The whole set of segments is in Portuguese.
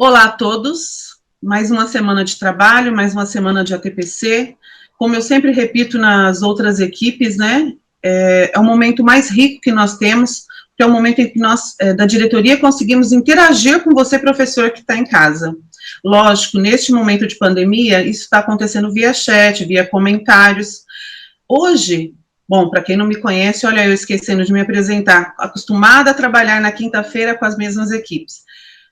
Olá a todos, mais uma semana de trabalho, mais uma semana de ATPC. Como eu sempre repito nas outras equipes, né, é o momento mais rico que nós temos, que é o momento em que nós, da diretoria, conseguimos interagir com você, professor, que está em casa. Lógico, neste momento de pandemia, isso está acontecendo via chat, via comentários. Hoje, bom, para quem não me conhece, olha, eu esquecendo de me apresentar, acostumada a trabalhar na quinta-feira com as mesmas equipes.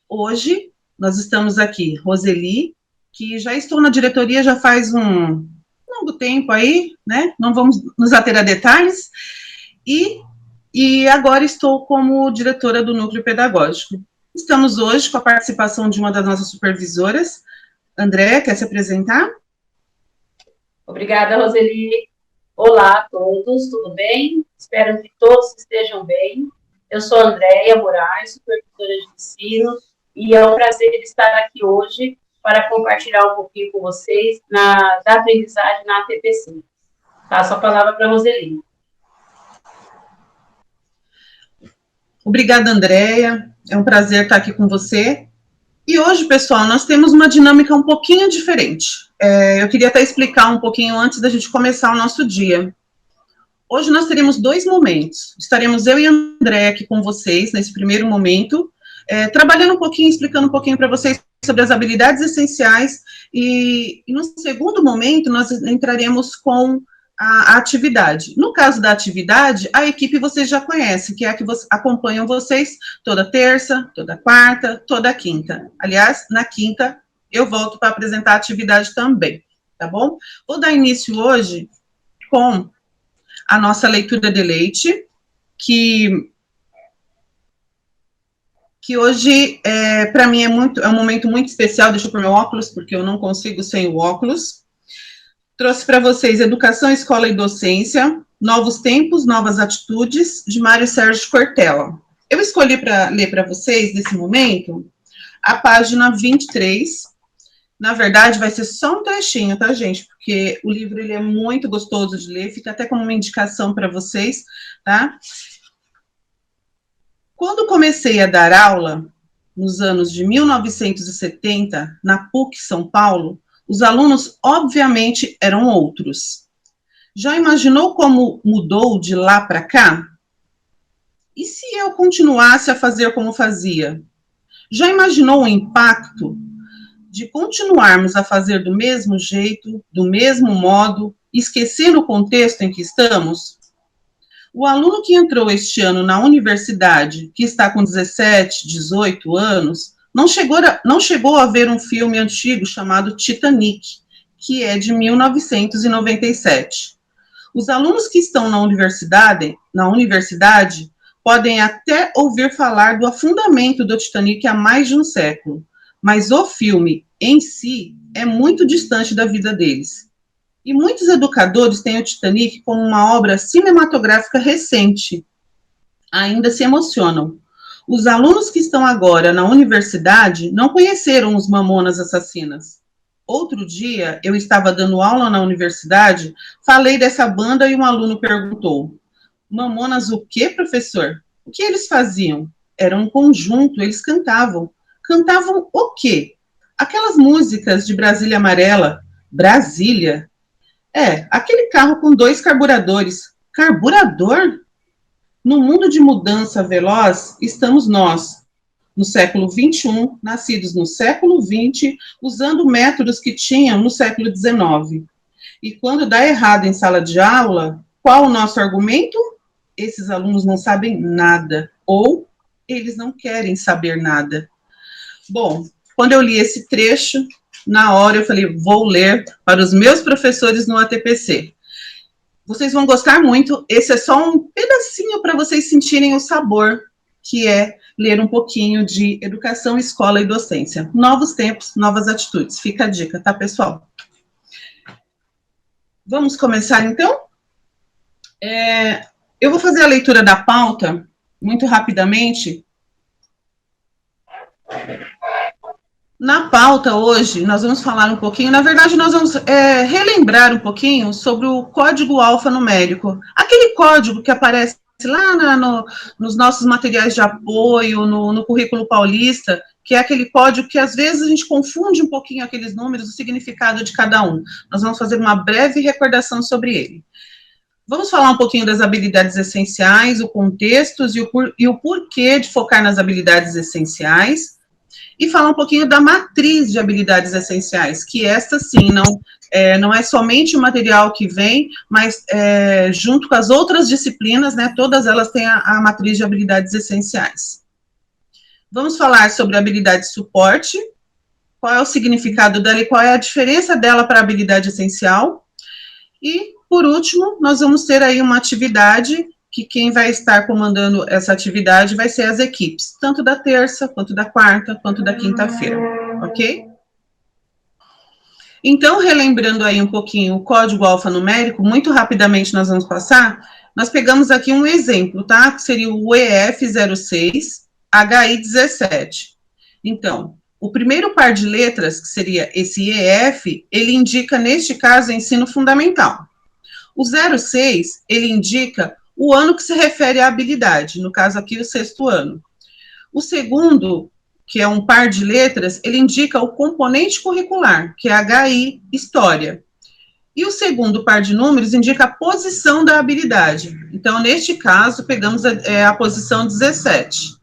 Hoje, nós estamos aqui, Roseli, que já estou na diretoria já faz um longo tempo aí, né? Não vamos nos ater a detalhes. E agora estou como diretora do núcleo pedagógico. Estamos hoje com a participação de uma das nossas supervisoras. Andréa, quer se apresentar? Obrigada, Roseli. Olá a todos, tudo bem? Espero que todos estejam bem. Eu sou Andréia Moraes, supervisora de ensino, e é um prazer estar aqui hoje para compartilhar um pouquinho com vocês da aprendizagem na ATPC. Passo a palavra para a Roseli. Obrigada, Andréia. É um prazer estar aqui com você. E hoje, pessoal, nós temos uma dinâmica um pouquinho diferente. Eu queria até explicar um pouquinho antes da gente começar o nosso dia. Hoje nós teremos dois momentos. Estaremos eu e a Andréia aqui com vocês, nesse primeiro momento, trabalhando um pouquinho, explicando um pouquinho para vocês sobre as habilidades essenciais, e no segundo momento nós entraremos com a atividade. No caso da atividade, a equipe vocês já conhecem, que é a que acompanham vocês toda terça, toda quarta, toda quinta. Aliás, na quinta eu volto para apresentar a atividade também, tá bom? Vou dar início hoje com a nossa leitura de leite, que hoje, para mim, é um momento muito especial. Deixa eu pôr meu óculos, porque eu não consigo sem o óculos. Trouxe para vocês Educação, Escola e Docência, Novos Tempos, Novas Atitudes, de Mário Sérgio Cortella. Eu escolhi para ler para vocês, nesse momento, a página 23. Na verdade, vai ser só um trechinho, tá, gente? Porque o livro ele é muito gostoso de ler, fica até como uma indicação para vocês, tá? Quando comecei a dar aula, nos anos de 1970, na PUC São Paulo, os alunos, obviamente, eram outros. Já imaginou como mudou de lá para cá? E se eu continuasse a fazer como fazia? Já imaginou o impacto de continuarmos a fazer do mesmo jeito, do mesmo modo, esquecendo o contexto em que estamos? O aluno que entrou este ano na universidade, que está com 17, 18 anos, não chegou a ver um filme antigo chamado Titanic, que é de 1997. Os alunos que estão na universidade podem até ouvir falar do afundamento do Titanic há mais de um século, mas o filme em si é muito distante da vida deles. E muitos educadores têm o Titanic como uma obra cinematográfica recente. Ainda se emocionam. Os alunos que estão agora na universidade não conheceram os Mamonas Assassinas. Outro dia, eu estava dando aula na universidade, falei dessa banda e um aluno perguntou: Mamonas o quê, professor? O que eles faziam? Era um conjunto, eles cantavam. Cantavam o quê? Aquelas músicas de Brasília Amarela. Brasília? Aquele carro com 2 carburadores. Carburador? No mundo de mudança veloz, estamos nós, no século XXI, nascidos no século XX, usando métodos que tinham no século XIX. E quando dá errado em sala de aula, qual o nosso argumento? Esses alunos não sabem nada, ou eles não querem saber nada. Bom, quando eu li esse trecho, na hora eu falei, vou ler para os meus professores no ATPC. Vocês vão gostar muito, esse é só um pedacinho para vocês sentirem o sabor, que é ler um pouquinho de Educação, Escola e Docência. Novos tempos, novas atitudes. Fica a dica, tá, pessoal? Vamos começar, então? Eu vou fazer a leitura da pauta, muito rapidamente. Na pauta hoje, nós vamos falar um pouquinho, na verdade, nós vamos relembrar um pouquinho sobre o código alfanumérico. Aquele código que aparece lá nos nossos materiais de apoio, no currículo paulista, que é aquele código que às vezes a gente confunde um pouquinho aqueles números, o significado de cada um. Nós vamos fazer uma breve recordação sobre ele. Vamos falar um pouquinho das habilidades essenciais, o contexto e o porquê de focar nas habilidades essenciais, e falar um pouquinho da matriz de habilidades essenciais, que esta sim não é somente o material que vem, mas junto com as outras disciplinas, né, todas elas têm a matriz de habilidades essenciais. Vamos falar sobre a habilidade de suporte, qual é o significado dela e qual é a diferença dela para a habilidade essencial. E, por último, nós vamos ter aí uma atividade que quem vai estar comandando essa atividade vai ser as equipes, tanto da terça, quanto da quarta, quanto da quinta-feira, ok? Então, relembrando aí um pouquinho o código alfanumérico, muito rapidamente nós vamos passar, nós pegamos aqui um exemplo, tá? Que seria o EF06, HI17. Então, o primeiro par de letras, que seria esse EF, ele indica, neste caso, ensino fundamental. O 06, ele indica o ano que se refere à habilidade, no caso aqui, o 6º ano. O segundo, que é um par de letras, ele indica o componente curricular, que é HI, História. E o segundo par de números indica a posição da habilidade. Então, neste caso, pegamos a posição 17.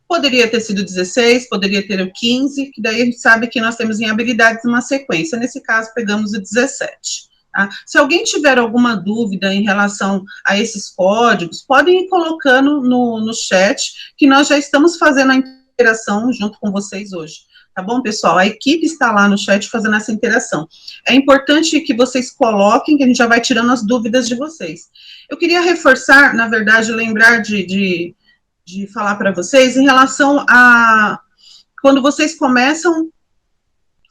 Poderia ter sido 16, poderia ter o 15, que daí a gente sabe que nós temos em habilidades uma sequência. Nesse caso, pegamos o 17. Tá? Se alguém tiver alguma dúvida em relação a esses códigos, podem ir colocando no chat, que nós já estamos fazendo a interação junto com vocês hoje. Tá bom, pessoal? A equipe está lá no chat fazendo essa interação. É importante que vocês coloquem, que a gente já vai tirando as dúvidas de vocês. Eu queria reforçar, na verdade, lembrar de falar para vocês em relação a quando vocês começam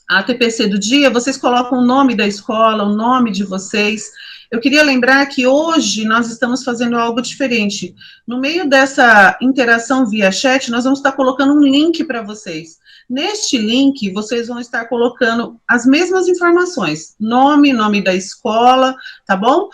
a TPC do dia, vocês colocam o nome da escola, o nome de vocês. Eu queria lembrar que hoje nós estamos fazendo algo diferente. No meio dessa interação via chat, nós vamos estar colocando um link para vocês. Neste link, vocês vão estar colocando as mesmas informações, nome da escola, tá bom?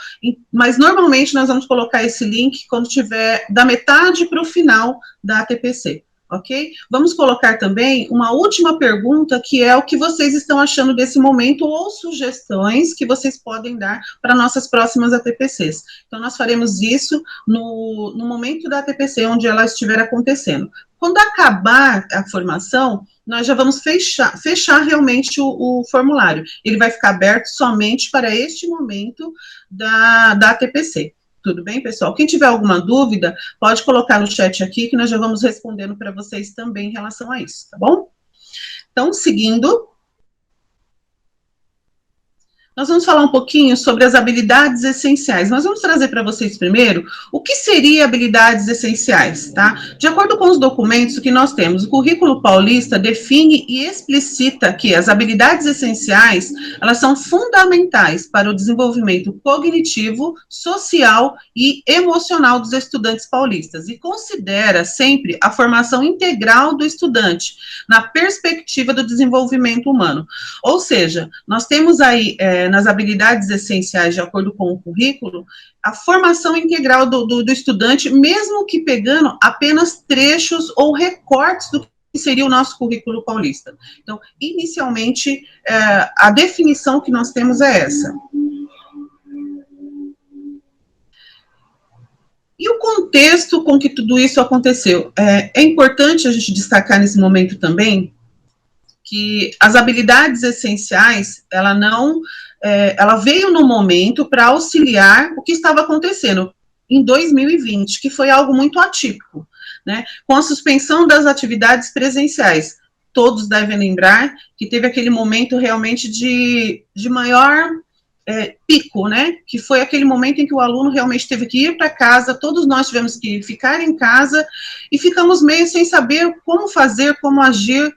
Mas normalmente nós vamos colocar esse link quando tiver da metade para o final da TPC. Ok? Vamos colocar também uma última pergunta, que é o que vocês estão achando desse momento, ou sugestões que vocês podem dar para nossas próximas ATPCs. Então, nós faremos isso no momento da ATPC, onde ela estiver acontecendo. Quando acabar a formação, nós já vamos fechar realmente o formulário. Ele vai ficar aberto somente para este momento da ATPC. Tudo bem, pessoal? Quem tiver alguma dúvida, pode colocar no chat aqui, que nós já vamos respondendo para vocês também em relação a isso, tá bom? Então, seguindo, nós vamos falar um pouquinho sobre as habilidades essenciais. Nós vamos trazer para vocês primeiro o que seria habilidades essenciais, tá? De acordo com os documentos que nós temos, o Currículo Paulista define e explicita que as habilidades essenciais, elas são fundamentais para o desenvolvimento cognitivo, social e emocional dos estudantes paulistas e considera sempre a formação integral do estudante na perspectiva do desenvolvimento humano. Ou seja, nós temos aí nas habilidades essenciais, de acordo com o currículo, a formação integral do estudante, mesmo que pegando apenas trechos ou recortes do que seria o nosso currículo paulista. Então, inicialmente, a definição que nós temos é essa. E o contexto com que tudo isso aconteceu? É importante a gente destacar nesse momento também que as habilidades essenciais, ela veio no momento para auxiliar o que estava acontecendo em 2020, que foi algo muito atípico, né? Com a suspensão das atividades presenciais. Todos devem lembrar que teve aquele momento realmente de maior pico, né? Que foi aquele momento em que o aluno realmente teve que ir para casa, todos nós tivemos que ficar em casa e ficamos meio sem saber como fazer, como agir.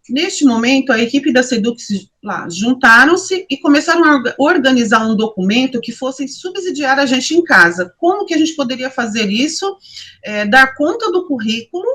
Neste momento, a equipe da SEDUC lá juntaram-se e começaram a organizar um documento que fosse subsidiar a gente em casa. Como que a gente poderia fazer isso, dar conta do currículo,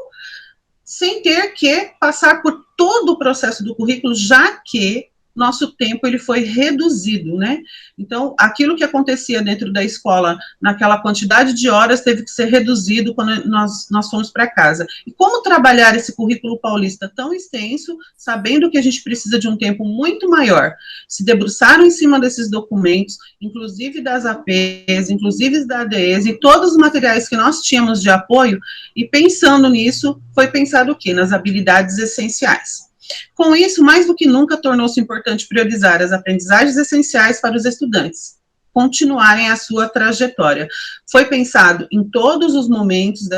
sem ter que passar por todo o processo do currículo, já que nosso tempo ele foi reduzido, né? Então, aquilo que acontecia dentro da escola, naquela quantidade de horas, teve que ser reduzido quando nós fomos para casa. E como trabalhar esse currículo paulista tão extenso, sabendo que a gente precisa de um tempo muito maior? Se debruçaram em cima desses documentos, inclusive das APs, inclusive da ADES, e todos os materiais que nós tínhamos de apoio, e pensando nisso, foi pensado o quê? Nas habilidades essenciais. Com isso, mais do que nunca, tornou-se importante priorizar as aprendizagens essenciais para os estudantes continuarem a sua trajetória. Foi pensado em todos os momentos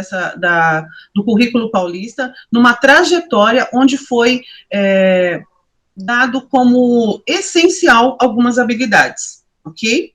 do currículo paulista, numa trajetória onde foi dado como essencial algumas habilidades, ok?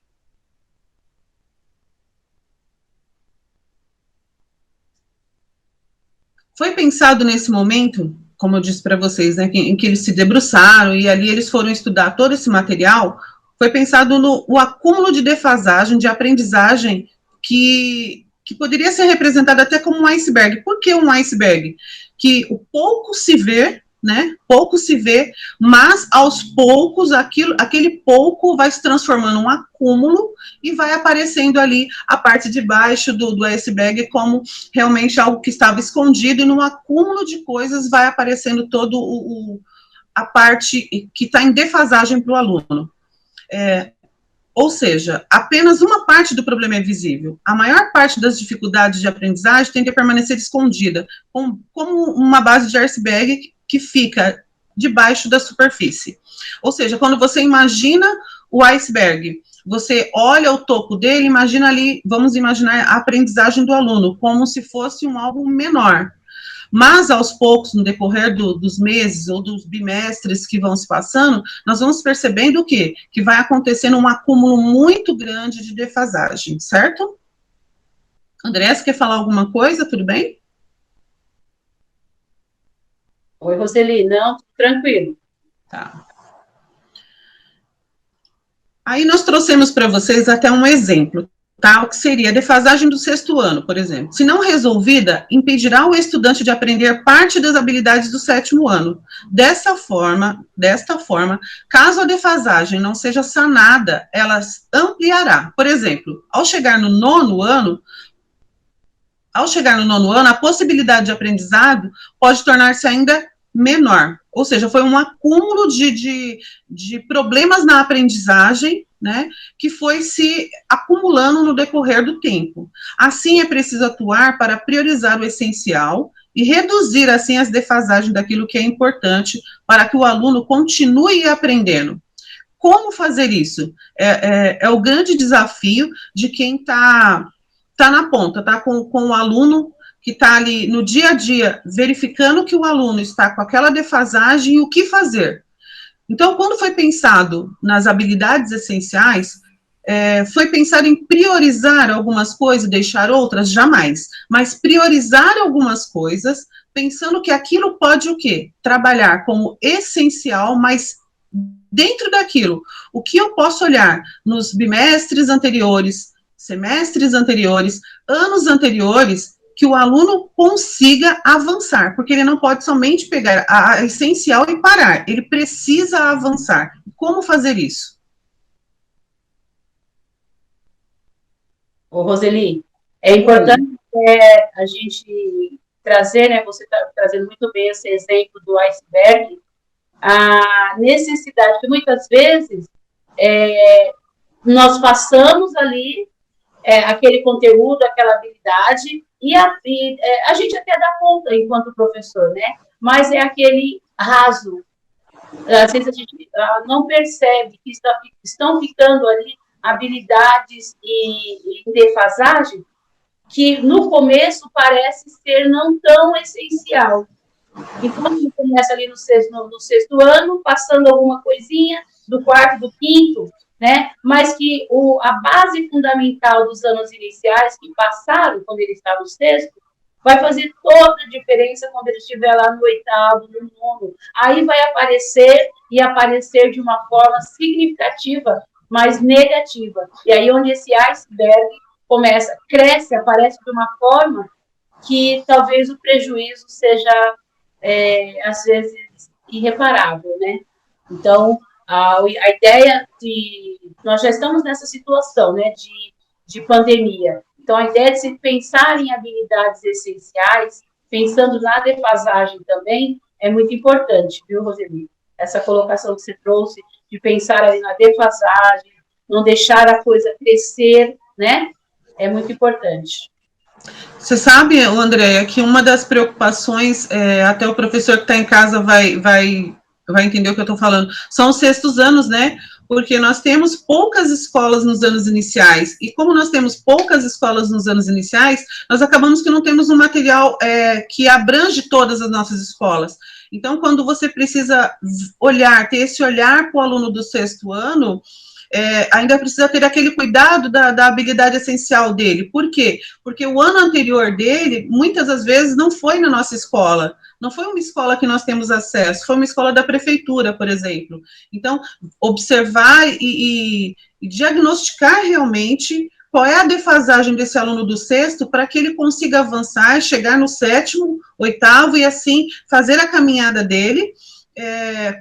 Foi pensado nesse momento, como eu disse para vocês, né, em que eles se debruçaram e ali eles foram estudar todo esse material, foi pensado no acúmulo de defasagem, de aprendizagem, que poderia ser representado até como um iceberg. Por que um iceberg? Que o pouco se vê, né? Pouco se vê, mas aos poucos aquele pouco vai se transformando em um acúmulo e vai aparecendo ali a parte de baixo do iceberg como realmente algo que estava escondido, e no acúmulo de coisas vai aparecendo todo a parte que está em defasagem para o aluno. Ou seja, apenas uma parte do problema é visível. A maior parte das dificuldades de aprendizagem tende a permanecer escondida, como uma base de iceberg que fica debaixo da superfície. Ou seja, quando você imagina o iceberg, você olha o topo dele, imagina ali, vamos imaginar a aprendizagem do aluno, como se fosse um algo menor. Mas, aos poucos, no decorrer dos meses ou dos bimestres que vão se passando, nós vamos percebendo o quê? Que vai acontecendo um acúmulo muito grande de defasagem, certo? André, você quer falar alguma coisa? Tudo bem? Oi, Roseli. Não, tranquilo. Tá. Aí nós trouxemos para vocês até um exemplo, tá? O que seria a defasagem do sexto ano, por exemplo. Se não resolvida, impedirá o estudante de aprender parte das habilidades do sétimo ano. Desta forma, caso a defasagem não seja sanada, ela ampliará. Por exemplo, ao chegar no nono ano, a possibilidade de aprendizado pode tornar-se ainda menor. Ou seja, foi um acúmulo de problemas na aprendizagem, né, que foi se acumulando no decorrer do tempo. Assim, é preciso atuar para priorizar o essencial e reduzir, assim, as defasagens daquilo que é importante para que o aluno continue aprendendo. Como fazer isso? É o grande desafio de quem está na ponta, tá com o aluno que está ali no dia a dia, verificando que o aluno está com aquela defasagem e o que fazer. Então, quando foi pensado nas habilidades essenciais, foi pensado em priorizar algumas coisas e deixar outras? Jamais. Mas priorizar algumas coisas, pensando que aquilo pode o quê? Trabalhar como essencial, mas dentro daquilo, o que eu posso olhar nos bimestres anteriores, semestres anteriores, anos anteriores, que o aluno consiga avançar, porque ele não pode somente pegar a essencial e parar, ele precisa avançar. Como fazer isso? Ô, Roseli, é importante a gente trazer, né, você está trazendo muito bem esse exemplo do iceberg, a necessidade que muitas vezes nós passamos ali aquele conteúdo, aquela habilidade, e a gente até dá conta enquanto professor, né? Mas é aquele raso. Às vezes a gente não percebe que estão ficando ali habilidades em defasagem que no começo parece ser não tão essencial. Então, a gente começa ali no sexto ano, passando alguma coisinha, do quarto, do quinto, né? Mas que a base fundamental dos anos iniciais, que passaram quando ele está no sexto, vai fazer toda a diferença quando ele estiver lá no oitavo, no nono. Aí vai aparecer, e aparecer de uma forma significativa, mas negativa. E aí onde esse iceberg cresce, aparece de uma forma que talvez o prejuízo seja às vezes irreparável, né? Então, A ideia de... Nós já estamos nessa situação, né, de pandemia. Então, a ideia de se pensar em habilidades essenciais, pensando na defasagem também, é muito importante, viu, Roseli? Essa colocação que você trouxe, de pensar ali na defasagem, não deixar a coisa crescer, né? É muito importante. Você sabe, Andréia, que uma das preocupações, até o professor que está em casa vai entender o que eu estou falando, são os sextos anos, né? Porque nós temos poucas escolas nos anos iniciais, e como nós temos poucas escolas nos anos iniciais, nós acabamos que não temos um material que abrange todas as nossas escolas. Então, quando você precisa ter esse olhar para o aluno do sexto ano, ainda precisa ter aquele cuidado da habilidade essencial dele. Por quê? Porque o ano anterior dele, muitas das vezes, não foi na nossa escola. Não foi uma escola que nós temos acesso, foi uma escola da prefeitura, por exemplo. Então, observar e diagnosticar realmente qual é a defasagem desse aluno do sexto para que ele consiga avançar, chegar no sétimo, oitavo e assim fazer a caminhada dele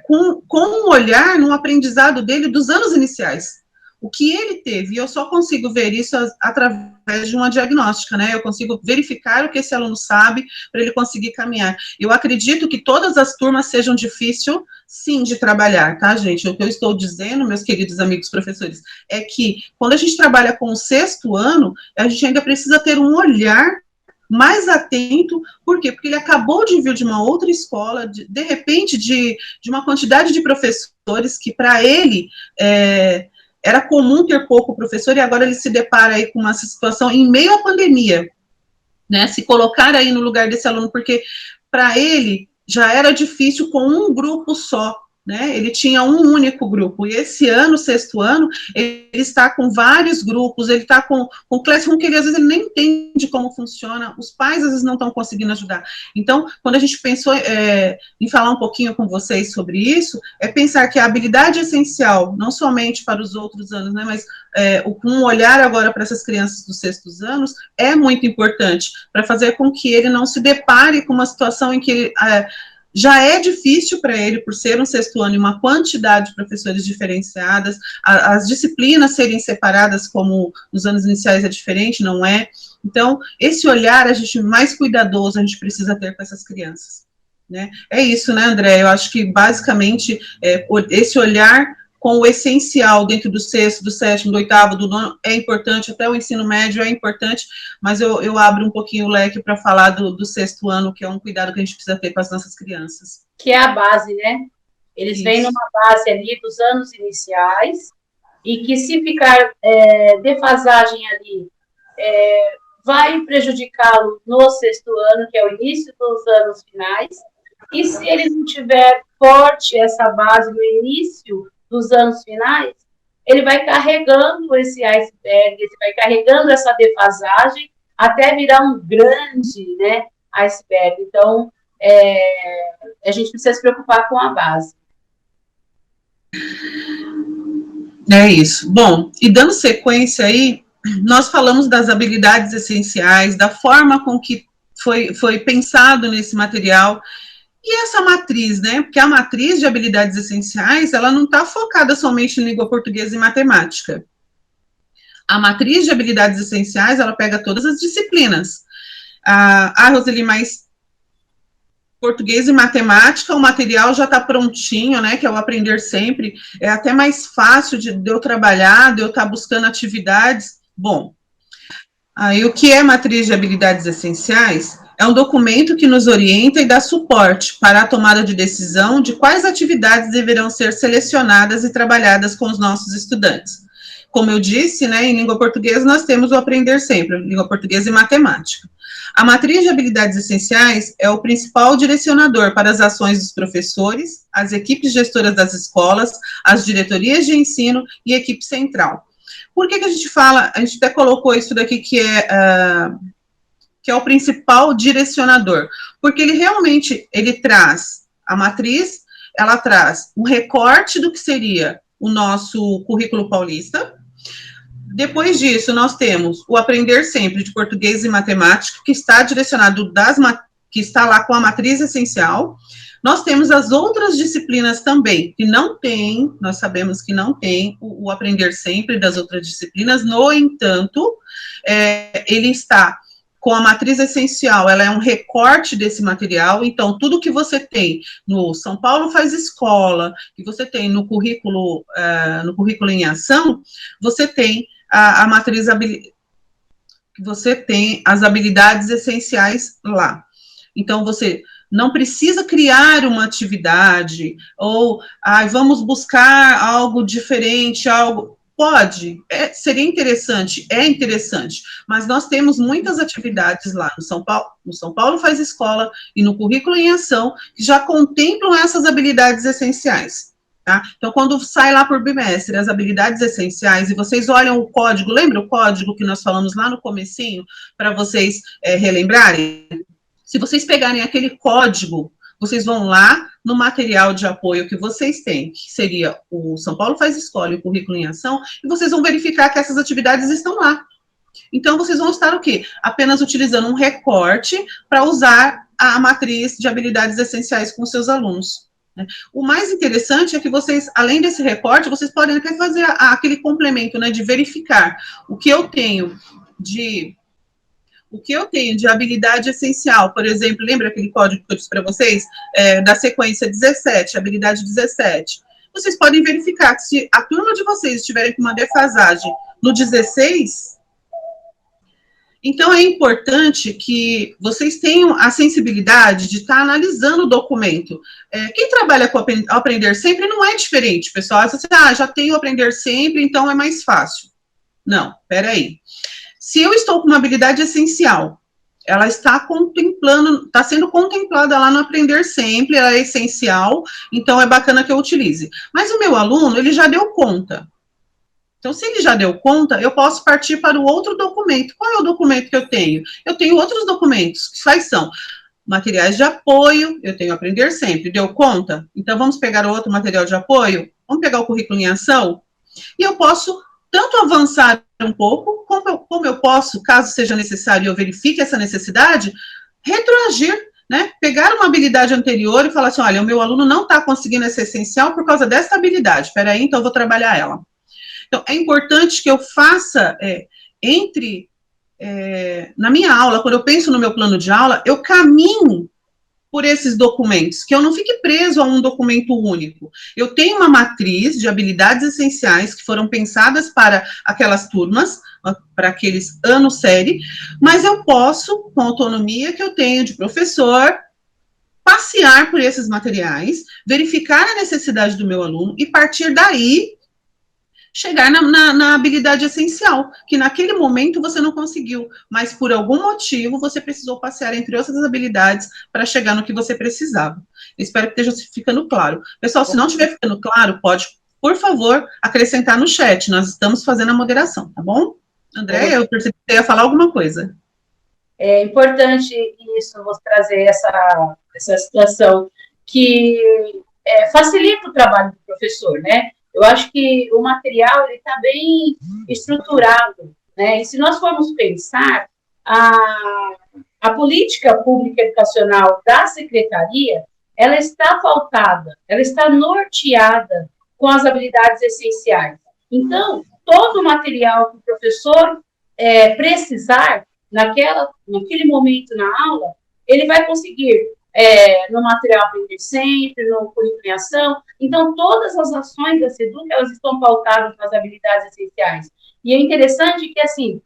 com um olhar no aprendizado dele dos anos iniciais. O que ele teve, e eu só consigo ver isso através de uma diagnóstica, né? Eu consigo verificar o que esse aluno sabe para ele conseguir caminhar. Eu acredito que todas as turmas sejam difíceis, sim, de trabalhar, tá, gente? O que eu estou dizendo, meus queridos amigos professores, é que quando a gente trabalha com o sexto ano, a gente ainda precisa ter um olhar mais atento, por quê? Porque ele acabou de vir de uma outra escola, de repente, de uma quantidade de professores que, para ele, era comum ter pouco professor, e agora ele se depara aí com uma situação em meio à pandemia, né? Se colocar aí no lugar desse aluno, porque para ele já era difícil com um grupo só, né? Ele tinha um único grupo, e esse ano, sexto ano, ele está com vários grupos, ele está com Classroom que ele, às vezes, ele nem entende como funciona, os pais, às vezes, não estão conseguindo ajudar. Então, quando a gente pensou em falar um pouquinho com vocês sobre isso, é pensar que a habilidade essencial, não somente para os outros anos, né, mas com um olhar agora para essas crianças dos sextos anos, é muito importante, para fazer com que ele não se depare com uma situação em que já é difícil para ele, por ser um sexto ano e uma quantidade de professores diferenciadas, as disciplinas serem separadas, como nos anos iniciais é diferente, não é? Então, esse olhar, a gente mais cuidadoso, a gente precisa ter com essas crianças, né? É isso, né, André? Eu acho que, basicamente, esse olhar com o essencial dentro do sexto, do sétimo, do oitavo, do nono, é importante, até o ensino médio é importante, mas eu abro um pouquinho o leque para falar do sexto ano, que é um cuidado que a gente precisa ter com as nossas crianças. Que é a base, né? Eles vêm numa base ali dos anos iniciais, e que se ficar defasagem ali, vai prejudicá-lo no sexto ano, que é o início dos anos finais, e se eles não tiver forte essa base no início dos anos finais, ele vai carregando esse iceberg, ele vai carregando essa defasagem até virar um grande, né, iceberg. Então, a gente precisa se preocupar com a base. É isso. Bom, e dando sequência aí, nós falamos das habilidades essenciais, da forma com que foi pensado nesse material, e essa matriz, né? Porque a matriz de habilidades essenciais, ela não está focada somente em língua portuguesa e matemática. A matriz de habilidades essenciais, ela pega todas as disciplinas. Roseli, mas português e matemática, o material já está prontinho, né? Que é o Aprender Sempre. É até mais fácil de eu trabalhar, de eu estar buscando atividades. Bom, aí o que é matriz de habilidades essenciais? É um documento que nos orienta e dá suporte para a tomada de decisão de quais atividades deverão ser selecionadas e trabalhadas com os nossos estudantes. Como eu disse, né, em língua portuguesa nós temos o Aprender Sempre, língua portuguesa e matemática. A matriz de habilidades essenciais é o principal direcionador para as ações dos professores, as equipes gestoras das escolas, as diretorias de ensino e a equipe central. Por que a gente fala, a gente até colocou isso daqui que é o principal direcionador? Porque ele realmente, ele traz a matriz, ela traz um recorte do que seria o nosso currículo paulista. Depois disso, nós temos o Aprender Sempre de português e matemática, que está direcionado que está lá com a matriz essencial. Nós temos as outras disciplinas também, que não tem, nós sabemos que não tem o aprender sempre das outras disciplinas, no entanto, ele está com a matriz essencial, ela é um recorte desse material, então tudo que você tem no São Paulo Faz Escola, que você tem no currículo em ação, você tem a matriz, você tem as habilidades essenciais lá. Então, você não precisa criar uma atividade, ou vamos buscar algo diferente, algo... Pode, seria interessante, é interessante, mas nós temos muitas atividades lá no São Paulo Faz Escola e no Currículo em Ação, que já contemplam essas habilidades essenciais. Tá? Então, quando sai lá por bimestre as habilidades essenciais, e vocês olham o código, lembra o código que nós falamos lá no comecinho, para vocês relembrarem? Se vocês pegarem aquele código, vocês vão lá no material de apoio que vocês têm, que seria o São Paulo Faz Escola e o Currículo em Ação, e vocês vão verificar que essas atividades estão lá. Então, vocês vão estar o quê? Apenas utilizando um recorte para usar a matriz de habilidades essenciais com seus alunos. O mais interessante é que vocês, além desse recorte, vocês podem até fazer aquele complemento, né, de verificar o que eu tenho de habilidade essencial. Por exemplo, lembra aquele código que eu disse para vocês, da sequência 17, habilidade 17? Vocês podem verificar que se a turma de vocês estiverem com uma defasagem no 16, então é importante que vocês tenham a sensibilidade de estar analisando o documento. Quem trabalha com Aprender Sempre não é diferente, pessoal. Você, já tenho Aprender Sempre, então é mais fácil. Não, peraí. Se eu estou com uma habilidade essencial, ela está sendo contemplada lá no Aprender Sempre, ela é essencial, então é bacana que eu utilize. Mas o meu aluno, ele já deu conta. Então, se ele já deu conta, eu posso partir para o outro documento. Qual é o documento que eu tenho? Eu tenho outros documentos, quais são? Materiais de apoio, eu tenho Aprender Sempre. Deu conta? Então, vamos pegar o outro material de apoio? Vamos pegar o Currículo em Ação? E eu posso tanto avançar um pouco, como eu posso, caso seja necessário e eu verifique essa necessidade, retroagir, né? Pegar uma habilidade anterior e falar assim, olha, o meu aluno não está conseguindo essa essencial por causa dessa habilidade, peraí, então eu vou trabalhar ela. Então, é importante que eu faça, na minha aula, quando eu penso no meu plano de aula, eu caminho por esses documentos, que eu não fique preso a um documento único. Eu tenho uma matriz de habilidades essenciais que foram pensadas para aquelas turmas, para aqueles anos série, mas eu posso, com a autonomia que eu tenho de professor, passear por esses materiais, verificar a necessidade do meu aluno e partir daí chegar na habilidade essencial, que naquele momento você não conseguiu, mas por algum motivo você precisou passear entre outras habilidades para chegar no que você precisava. Espero que esteja ficando claro. Pessoal, se não estiver ficando claro, pode, por favor, acrescentar no chat, nós estamos fazendo a moderação, tá bom? André, eu percebi que você ia falar alguma coisa. É importante isso, vou trazer essa situação que facilita o trabalho do professor, né? Eu acho que o material está bem estruturado, né? E se nós formos pensar, a política pública educacional da secretaria, ela está pautada, ela está norteada com as habilidades essenciais. Então, todo o material que o professor precisar, naquele momento na aula, ele vai conseguir no material Aprender Sempre, no Currículo em Ação. Então, todas as ações da SEDUC, elas estão pautadas nas habilidades essenciais. E é interessante que, assim,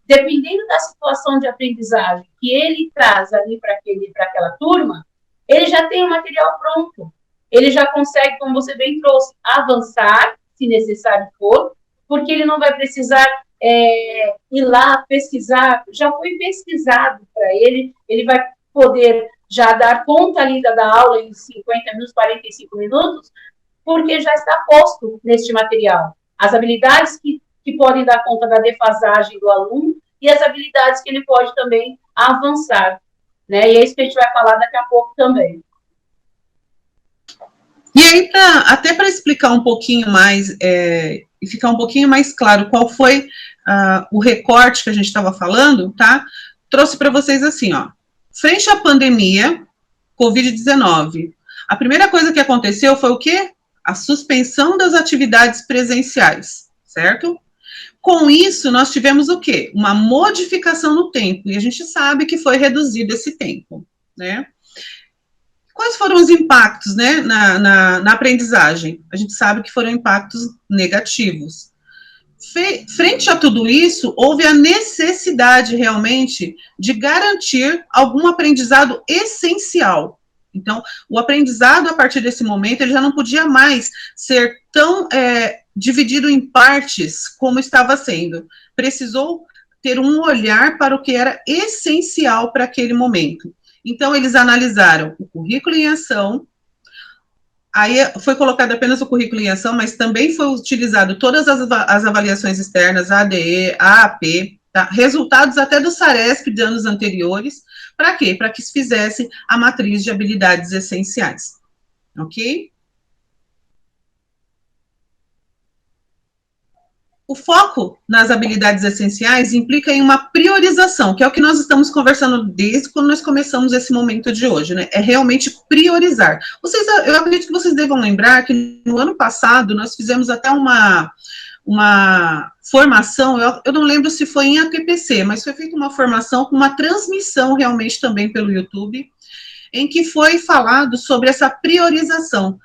dependendo da situação de aprendizagem que ele traz ali para aquela turma, ele já tem o material pronto. Ele já consegue, como você bem trouxe, avançar, se necessário for, porque ele não vai precisar ir lá pesquisar, já foi pesquisado para ele vai poder já dar conta ali da aula em 50 minutos, 45 minutos, porque já está posto neste material. As habilidades que podem dar conta da defasagem do aluno e as habilidades que ele pode também avançar, né? E é isso que a gente vai falar daqui a pouco também. E aí, até para explicar um pouquinho mais, e ficar um pouquinho mais claro qual foi o recorte que a gente estava falando, tá? Trouxe para vocês assim, ó. Frente à pandemia, Covid-19. A primeira coisa que aconteceu foi o quê? A suspensão das atividades presenciais, certo? Com isso, nós tivemos o quê? Uma modificação no tempo, e a gente sabe que foi reduzido esse tempo, né? Quais foram os impactos, né, na aprendizagem? A gente sabe que foram impactos negativos. Frente a tudo isso, houve a necessidade realmente de garantir algum aprendizado essencial. Então, o aprendizado a partir desse momento, ele já não podia mais ser tão dividido em partes como estava sendo. Precisou ter um olhar para o que era essencial para aquele momento. Então, eles analisaram o currículo em ação. Aí foi colocado apenas o currículo em ação, mas também foi utilizado todas as avaliações externas, a ADE, a AP, tá? Resultados até do SARESP de anos anteriores. Para quê? Para que se fizesse a matriz de habilidades essenciais. Ok? O foco nas habilidades essenciais implica em uma priorização, que é o que nós estamos conversando desde quando nós começamos esse momento de hoje, né? É realmente priorizar. Eu acredito que vocês devam lembrar que no ano passado nós fizemos até uma formação, eu não lembro se foi em APPC, mas foi feita uma formação com uma transmissão realmente também pelo YouTube, em que foi falado sobre essa priorização.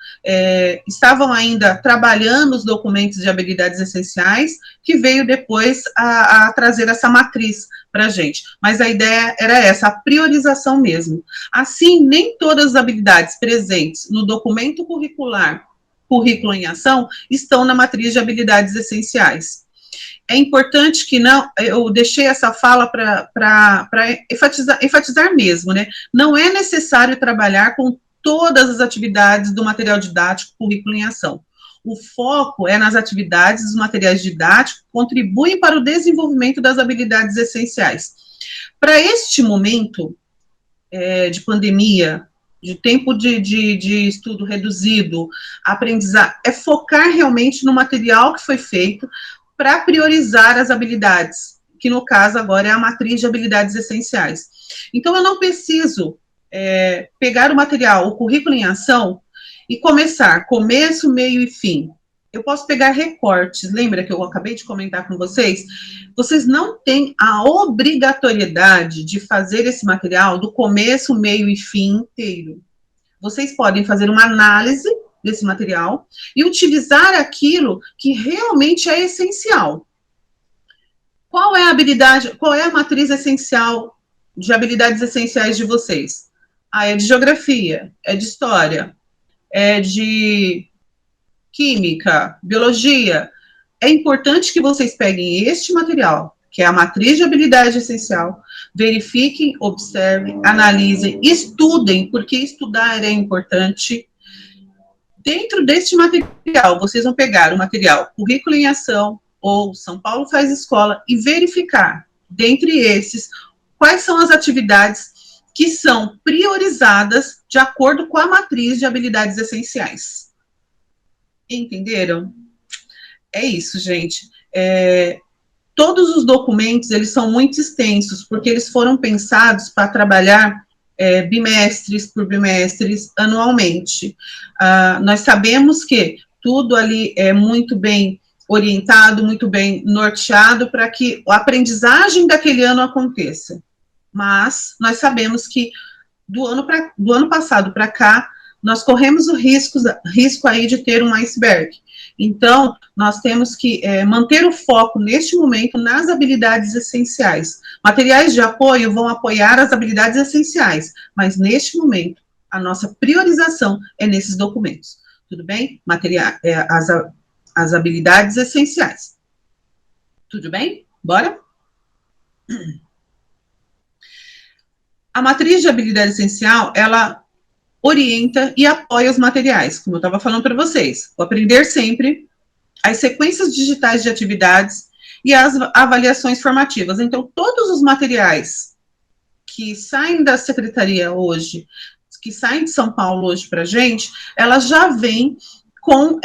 Estavam ainda trabalhando os documentos de habilidades essenciais, que veio depois a trazer essa matriz para a gente. Mas a ideia era essa, a priorização mesmo. Assim, nem todas as habilidades presentes no documento curricular, currículo em ação, estão na matriz de habilidades essenciais. É importante que não, eu deixei essa fala para enfatizar mesmo, né? Não é necessário trabalhar com todas as atividades do material didático currículo em ação. O foco é nas atividades dos materiais didáticos que contribuem para o desenvolvimento das habilidades essenciais. Para este momento de pandemia, de tempo de estudo reduzido, aprendizar, é focar realmente no material que foi feito para priorizar as habilidades, que no caso agora é a matriz de habilidades essenciais. Então, eu não preciso pegar o material, o currículo em ação, e começar começo, meio e fim. Eu posso pegar recortes, lembra que eu acabei de comentar com vocês? Vocês não têm a obrigatoriedade de fazer esse material do começo, meio e fim inteiro. Vocês podem fazer uma análise desse material e utilizar aquilo que realmente é essencial. Qual é a habilidade, qual é a matriz essencial de habilidades essenciais de vocês? É de geografia, é de história, é de química, biologia. É importante que vocês peguem este material, que é a matriz de habilidade essencial, verifiquem, observem, analisem, estudem, porque estudar é importante. Dentro deste material, vocês vão pegar o material Currículo em Ação ou São Paulo Faz Escola e verificar, dentre esses, quais são as atividades que são priorizadas de acordo com a matriz de habilidades essenciais. Entenderam? É isso, gente. Todos os documentos, eles são muito extensos, porque eles foram pensados para trabalhar bimestres por bimestres, anualmente. Nós sabemos que tudo ali é muito bem orientado, muito bem norteado para que a aprendizagem daquele ano aconteça. Mas nós sabemos que do ano passado para cá, nós corremos o risco aí de ter um iceberg. Então, nós temos que manter o foco, neste momento, nas habilidades essenciais. Materiais de apoio vão apoiar as habilidades essenciais, mas, neste momento, a nossa priorização é nesses documentos. Tudo bem? As habilidades essenciais. Tudo bem? Bora? A matriz de habilidade essencial, ela orienta e apoia os materiais, como eu estava falando para vocês. O Aprender Sempre, as sequências digitais de atividades e as avaliações formativas. Então, todos os materiais que saem da secretaria hoje, que saem de São Paulo hoje para a gente, elas já vêm com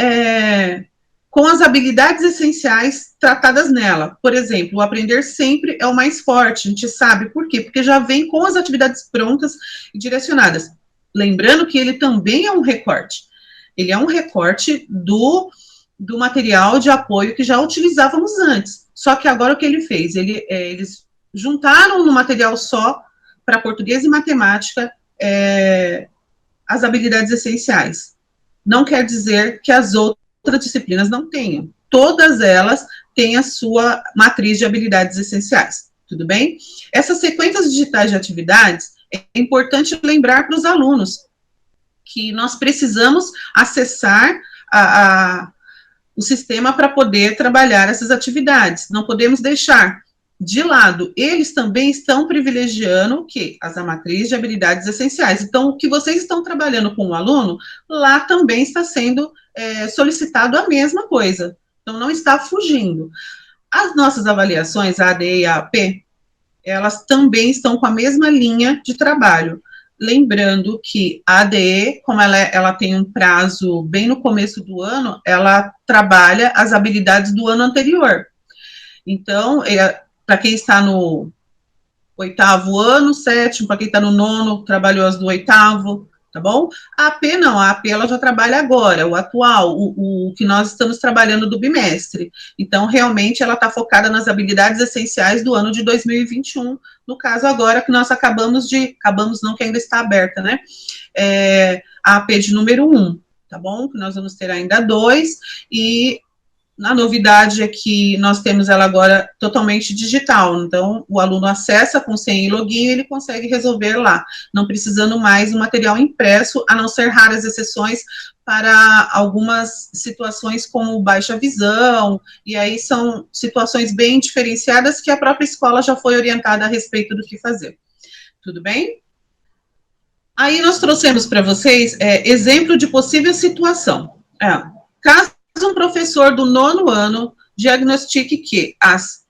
as habilidades essenciais tratadas nela. Por exemplo, o Aprender Sempre é o mais forte, a gente sabe por quê? Porque já vem com as atividades prontas e direcionadas. Lembrando que ele também é um recorte. Ele é um recorte do material de apoio que já utilizávamos antes. Só que agora o que ele fez? Eles juntaram no material só para português e matemática as habilidades essenciais. Não quer dizer que as outras disciplinas não tenham. Todas elas têm a sua matriz de habilidades essenciais. Tudo bem? Essas sequências digitais de atividades, é importante lembrar para os alunos que nós precisamos acessar o sistema para poder trabalhar essas atividades. Não podemos deixar de lado. Eles também estão privilegiando o quê? As matrizes de habilidades essenciais. Então, o que vocês estão trabalhando com o aluno, lá também está sendo solicitado a mesma coisa. Então, não está fugindo. As nossas avaliações, a ADE e a AP, elas também estão com a mesma linha de trabalho. Lembrando que a ADE, como ela tem um prazo bem no começo do ano, ela trabalha as habilidades do ano anterior. Então, para quem está no 8º ano, 7º, para quem está no 9º, trabalhou as do 8º, tá bom? A AP não, a AP ela já trabalha agora, o atual, o que nós estamos trabalhando do bimestre. Então, realmente, ela está focada nas habilidades essenciais do ano de 2021, no caso agora que nós acabamos não, que ainda está aberta, né? A AP de número 1, tá bom? Que nós vamos ter ainda 2, e a novidade é que nós temos ela agora totalmente digital, então o aluno acessa com senha e login e ele consegue resolver lá, não precisando mais do material impresso, a não ser raras exceções para algumas situações como baixa visão, e aí são situações bem diferenciadas que a própria escola já foi orientada a respeito do que fazer. Tudo bem? Aí nós trouxemos para vocês exemplo de possível situação. Caso um professor do 9º ano diagnostique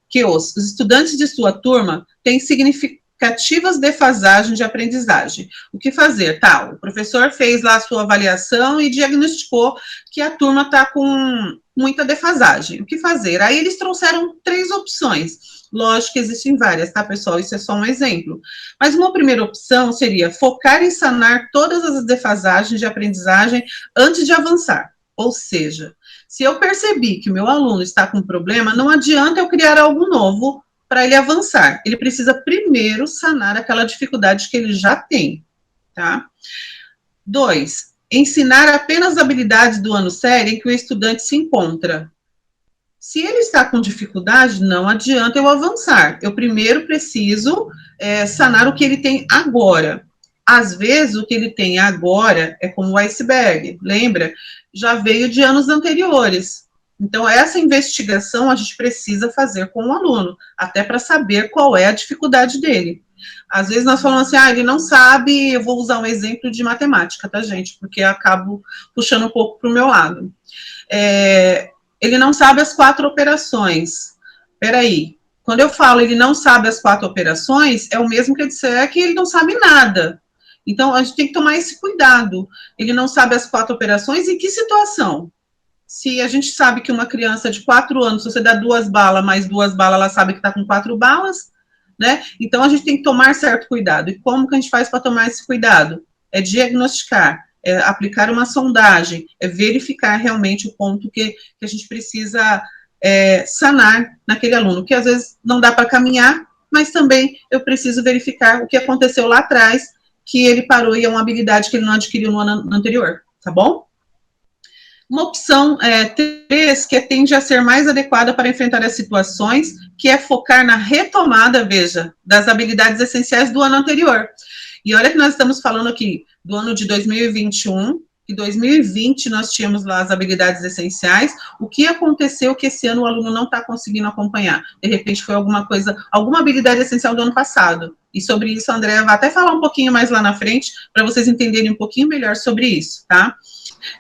que os estudantes de sua turma têm significativas defasagens de aprendizagem. O que fazer? Tá, o professor fez lá a sua avaliação e diagnosticou que a turma está com muita defasagem. O que fazer? Aí eles trouxeram 3 opções. Lógico que existem várias, tá, pessoal? Isso é só um exemplo. Mas uma primeira opção seria focar em sanar todas as defasagens de aprendizagem antes de avançar. Ou seja, se eu percebi que o meu aluno está com problema, não adianta eu criar algo novo para ele avançar. Ele precisa primeiro sanar aquela dificuldade que ele já tem, tá? 2, ensinar apenas habilidades do ano sério em que o estudante se encontra. Se ele está com dificuldade, não adianta eu avançar. Eu primeiro preciso sanar o que ele tem agora. Às vezes, o que ele tem agora é como o iceberg, lembra? Já veio de anos anteriores. Então, essa investigação a gente precisa fazer com o aluno, até para saber qual é a dificuldade dele. Às vezes nós falamos assim, ele não sabe, eu vou usar um exemplo de matemática, tá, gente? Porque eu acabo puxando um pouco para o meu lado. Ele não sabe as 4 operações. Peraí, quando eu falo ele não sabe as 4 operações, é o mesmo que eu disser que ele não sabe nada. Então, a gente tem que tomar esse cuidado. Ele não sabe as 4 operações, em que situação? Se a gente sabe que uma criança de 4 anos, se você dá 2 balas, mais 2 balas, ela sabe que está com 4 balas, né? Então, a gente tem que tomar certo cuidado. E como que a gente faz para tomar esse cuidado? É diagnosticar, é aplicar uma sondagem, é verificar realmente o ponto que a gente precisa sanar naquele aluno, que às vezes não dá para caminhar, mas também eu preciso verificar o que aconteceu lá atrás, que ele parou e é uma habilidade que ele não adquiriu no ano anterior, tá bom? Uma opção 3, que tende a ser mais adequada para enfrentar as situações, que é focar na retomada, veja, das habilidades essenciais do ano anterior. E olha que nós estamos falando aqui do ano de 2021, e 2020 nós tínhamos lá as habilidades essenciais. O que aconteceu que esse ano o aluno não está conseguindo acompanhar? De repente foi alguma coisa, alguma habilidade essencial do ano passado. E sobre isso a Andréa vai até falar um pouquinho mais lá na frente, para vocês entenderem um pouquinho melhor sobre isso, tá?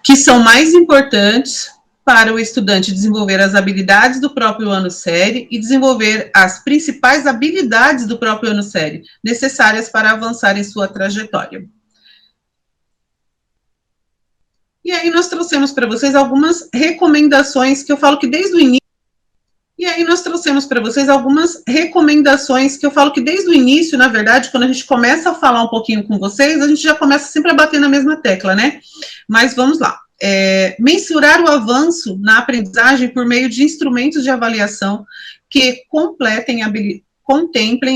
Que são mais importantes para o estudante desenvolver as habilidades do próprio ano série e desenvolver as principais habilidades do próprio ano série, necessárias para avançar em sua trajetória. E aí nós trouxemos para vocês algumas recomendações que eu falo que desde o início, e aí nós trouxemos para vocês algumas recomendações que eu falo que desde o início, na verdade, quando a gente começa a falar um pouquinho com vocês, a gente já começa sempre a bater na mesma tecla, né? Mas vamos lá. Mensurar o avanço na aprendizagem por meio de instrumentos de avaliação que contemplem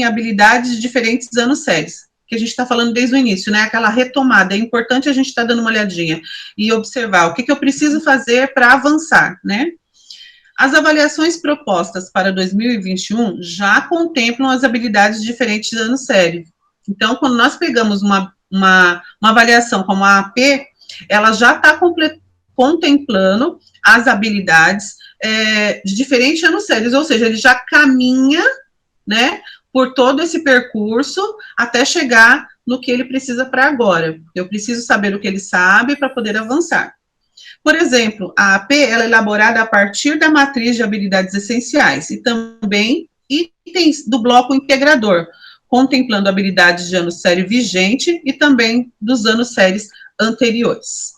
habilidades de diferentes anos séries, que a gente está falando desde o início, né? Aquela retomada. É importante a gente estar dando uma olhadinha e observar o que eu preciso fazer para avançar, né? As avaliações propostas para 2021 já contemplam as habilidades diferentes de ano série. Então, quando nós pegamos uma avaliação como a AP, ela já está contemplando as habilidades de diferentes anos séries, ou seja, ele já caminha, né, por todo esse percurso até chegar no que ele precisa para agora. Eu preciso saber o que ele sabe para poder avançar. Por exemplo, a AP ela é elaborada a partir da matriz de habilidades essenciais e também itens do bloco integrador, contemplando habilidades de ano série vigente e também dos anos séries anteriores.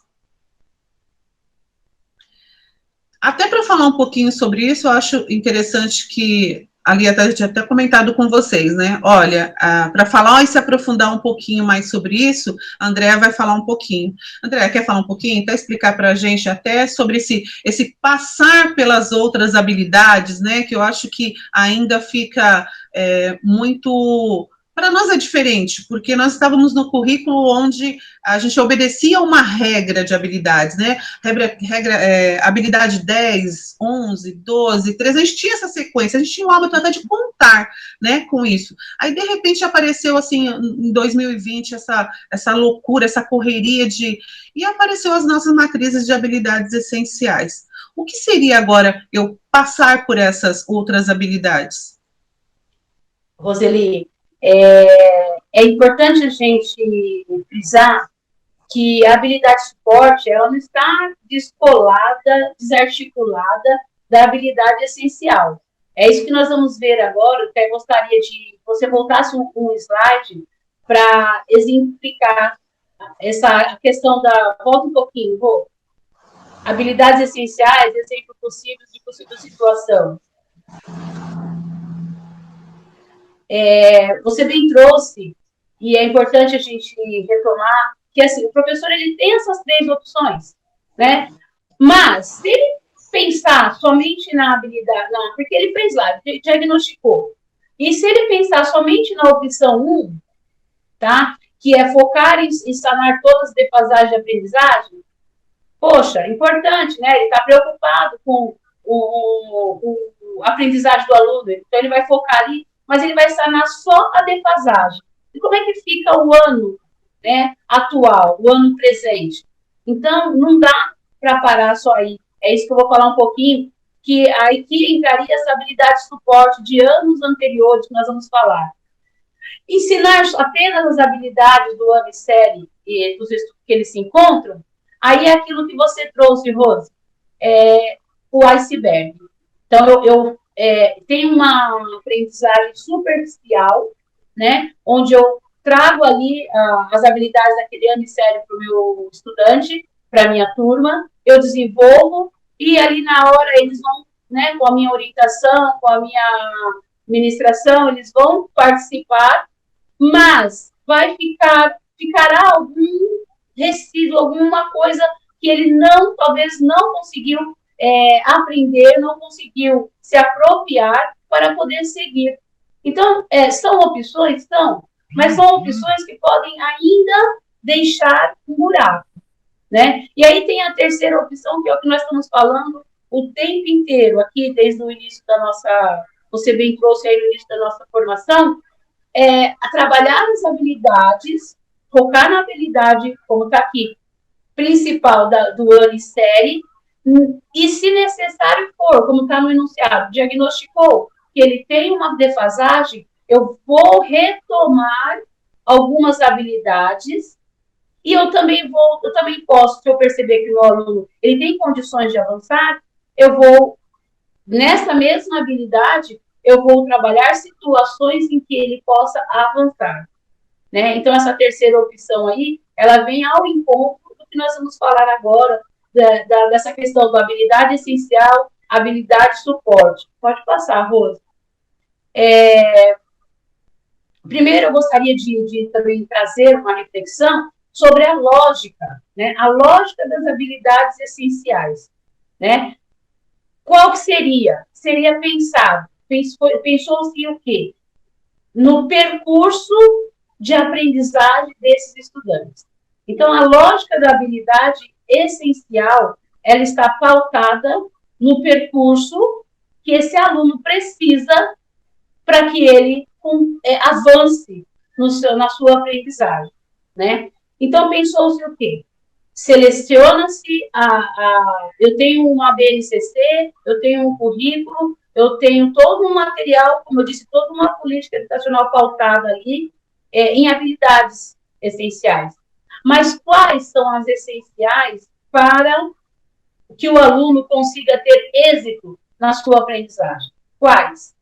Até para falar um pouquinho sobre isso, eu acho interessante que ali até tinha até comentado com vocês, né? Olha, para falar e se aprofundar um pouquinho mais sobre isso, a Andréa vai falar um pouquinho. Andréa, quer falar um pouquinho? Até explicar para a gente até sobre esse passar pelas outras habilidades, né? Que eu acho que ainda fica muito... Para nós é diferente, porque nós estávamos no currículo onde a gente obedecia uma regra de habilidades, né? Habilidade 10, 11, 12, 13, a gente tinha essa sequência, a gente tinha o hábito até de contar, né, com isso. Aí, de repente, apareceu, assim, em 2020, essa loucura, essa correria e apareceu as nossas matrizes de habilidades essenciais. O que seria agora eu passar por essas outras habilidades? Roseli, é importante a gente frisar que a habilidade de suporte, ela não está descolada, desarticulada da habilidade essencial. É isso que nós vamos ver agora. Eu até gostaria de você voltasse um slide para exemplificar essa questão da... Volta um pouquinho, Rô. Habilidades essenciais, exemplo possível de possível situação. Você bem trouxe, e é importante a gente retomar, que assim, o professor ele tem essas 3 opções, né? Mas, se ele pensar somente na habilidade, porque ele fez lá, diagnosticou, e se ele pensar somente na opção 1, tá? Que é focar em sanar todas as defasagens de aprendizagem, poxa, importante, né? Ele está preocupado com o aprendizagem do aluno, então ele vai focar ali, mas ele vai sanar só a defasagem. E como é que fica o ano, né, atual, o ano presente? Então, não dá para parar só aí. É isso que eu vou falar um pouquinho, que aí que entraria essa habilidade de suporte de anos anteriores que nós vamos falar. Ensinar apenas as habilidades do ano e série e dos estudos que eles se encontram, aí é aquilo que você trouxe, Rose, o iceberg. Então, eu tenho uma aprendizagem superficial, né, onde eu trago ali as habilidades daquele ano e série para o meu estudante, para a minha turma, eu desenvolvo, e ali na hora eles vão, né, com a minha orientação, com a minha ministração, eles vão participar, mas ficará algum resíduo, alguma coisa que ele talvez não conseguiu aprender, não conseguiu se apropriar para poder seguir. Então, são opções? São, mas são opções que podem ainda deixar um buraco, né? E aí tem a terceira opção, que é o que nós estamos falando o tempo inteiro, aqui desde o início da nossa, você bem trouxe aí no início da nossa formação, a trabalhar as habilidades, focar na habilidade, como está aqui, principal do ano e série, e se necessário for, como está no enunciado, diagnosticou que ele tem uma defasagem, eu vou retomar algumas habilidades, e eu também posso, se eu perceber que o aluno ele tem condições de avançar, eu vou, nessa mesma habilidade, eu vou trabalhar situações em que ele possa avançar, né? Então, essa terceira opção aí, ela vem ao encontro do que nós vamos falar agora, dessa questão da habilidade essencial, habilidade de suporte. Pode passar, Rosa. Primeiro, eu gostaria de também trazer uma reflexão sobre a lógica, né? A lógica das habilidades essenciais, né? Qual que seria? Seria pensado, pensou-se o quê? No percurso de aprendizagem desses estudantes. Então, a lógica da habilidade essencial, ela está pautada no percurso que esse aluno precisa para que ele avance na sua aprendizagem, né? Então, pensou-se o quê? Seleciona-se eu tenho uma BNCC, eu tenho um currículo, eu tenho todo um material, como eu disse, toda uma política educacional pautada ali em habilidades essenciais. Mas quais são as essenciais para que o aluno consiga ter êxito na sua aprendizagem? Quais?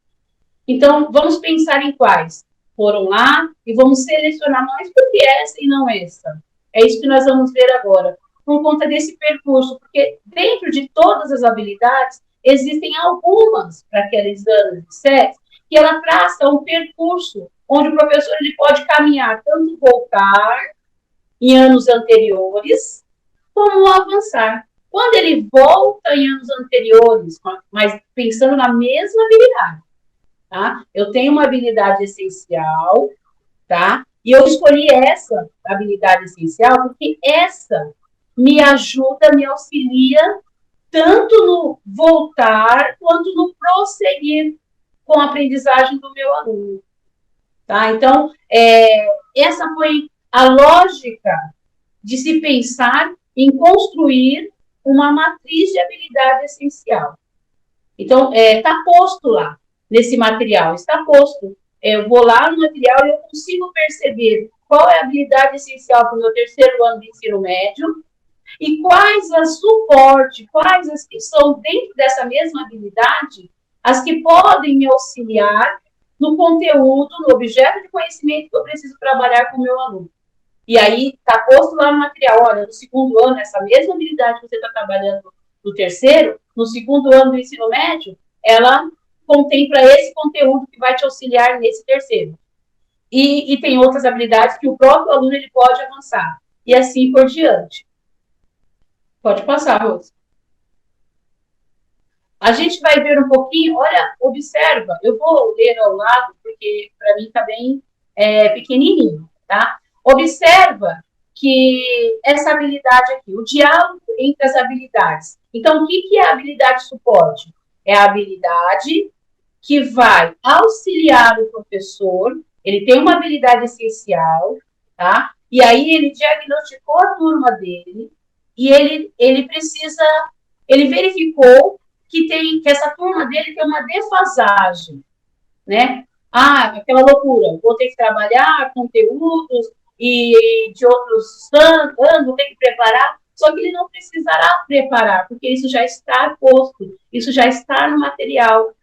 Então, vamos pensar em quais. Foram lá e vamos selecionar mais porque essa e não essa. É isso que nós vamos ver agora, por conta desse percurso, porque dentro de todas as habilidades, existem algumas, para aqueles anos de sete, que ela traça um percurso onde o professor ele pode caminhar, tanto voltar em anos anteriores, como avançar. Quando ele volta em anos anteriores, mas pensando na mesma habilidade, tá? Eu tenho uma habilidade essencial, tá? E eu escolhi essa habilidade essencial porque essa me ajuda, me auxilia tanto no voltar quanto no prosseguir com a aprendizagem do meu aluno, tá? Então, essa foi a lógica de se pensar em construir uma matriz de habilidade essencial. Então, está posto lá, nesse material, está posto. Eu vou lá no material e eu consigo perceber qual é a habilidade essencial para o meu terceiro ano de ensino médio e quais as suporte, quais as que são dentro dessa mesma habilidade, as que podem me auxiliar no conteúdo, no objeto de conhecimento que eu preciso trabalhar com o meu aluno. E aí, está posto lá no material, olha, no segundo ano, essa mesma habilidade que você está trabalhando no terceiro, no segundo ano do ensino médio, ela contempla esse conteúdo que vai te auxiliar nesse terceiro. E tem outras habilidades que o próprio aluno ele pode avançar. E assim por diante. Pode passar, Rose. A gente vai ver um pouquinho, olha, observa, eu vou ler ao lado, porque para mim está bem pequenininho, tá? Observa que essa habilidade aqui, o diálogo entre as habilidades. Então, o que é a habilidade de suporte? É a habilidade que vai auxiliar o professor, ele tem uma habilidade essencial, tá? E aí ele diagnosticou a turma dele e ele verificou que essa turma dele tem uma defasagem, né? Aquela loucura, vou ter que trabalhar conteúdos e de outros anos, vou ter que preparar, só que ele não precisará preparar, porque isso já está posto, isso já está no material.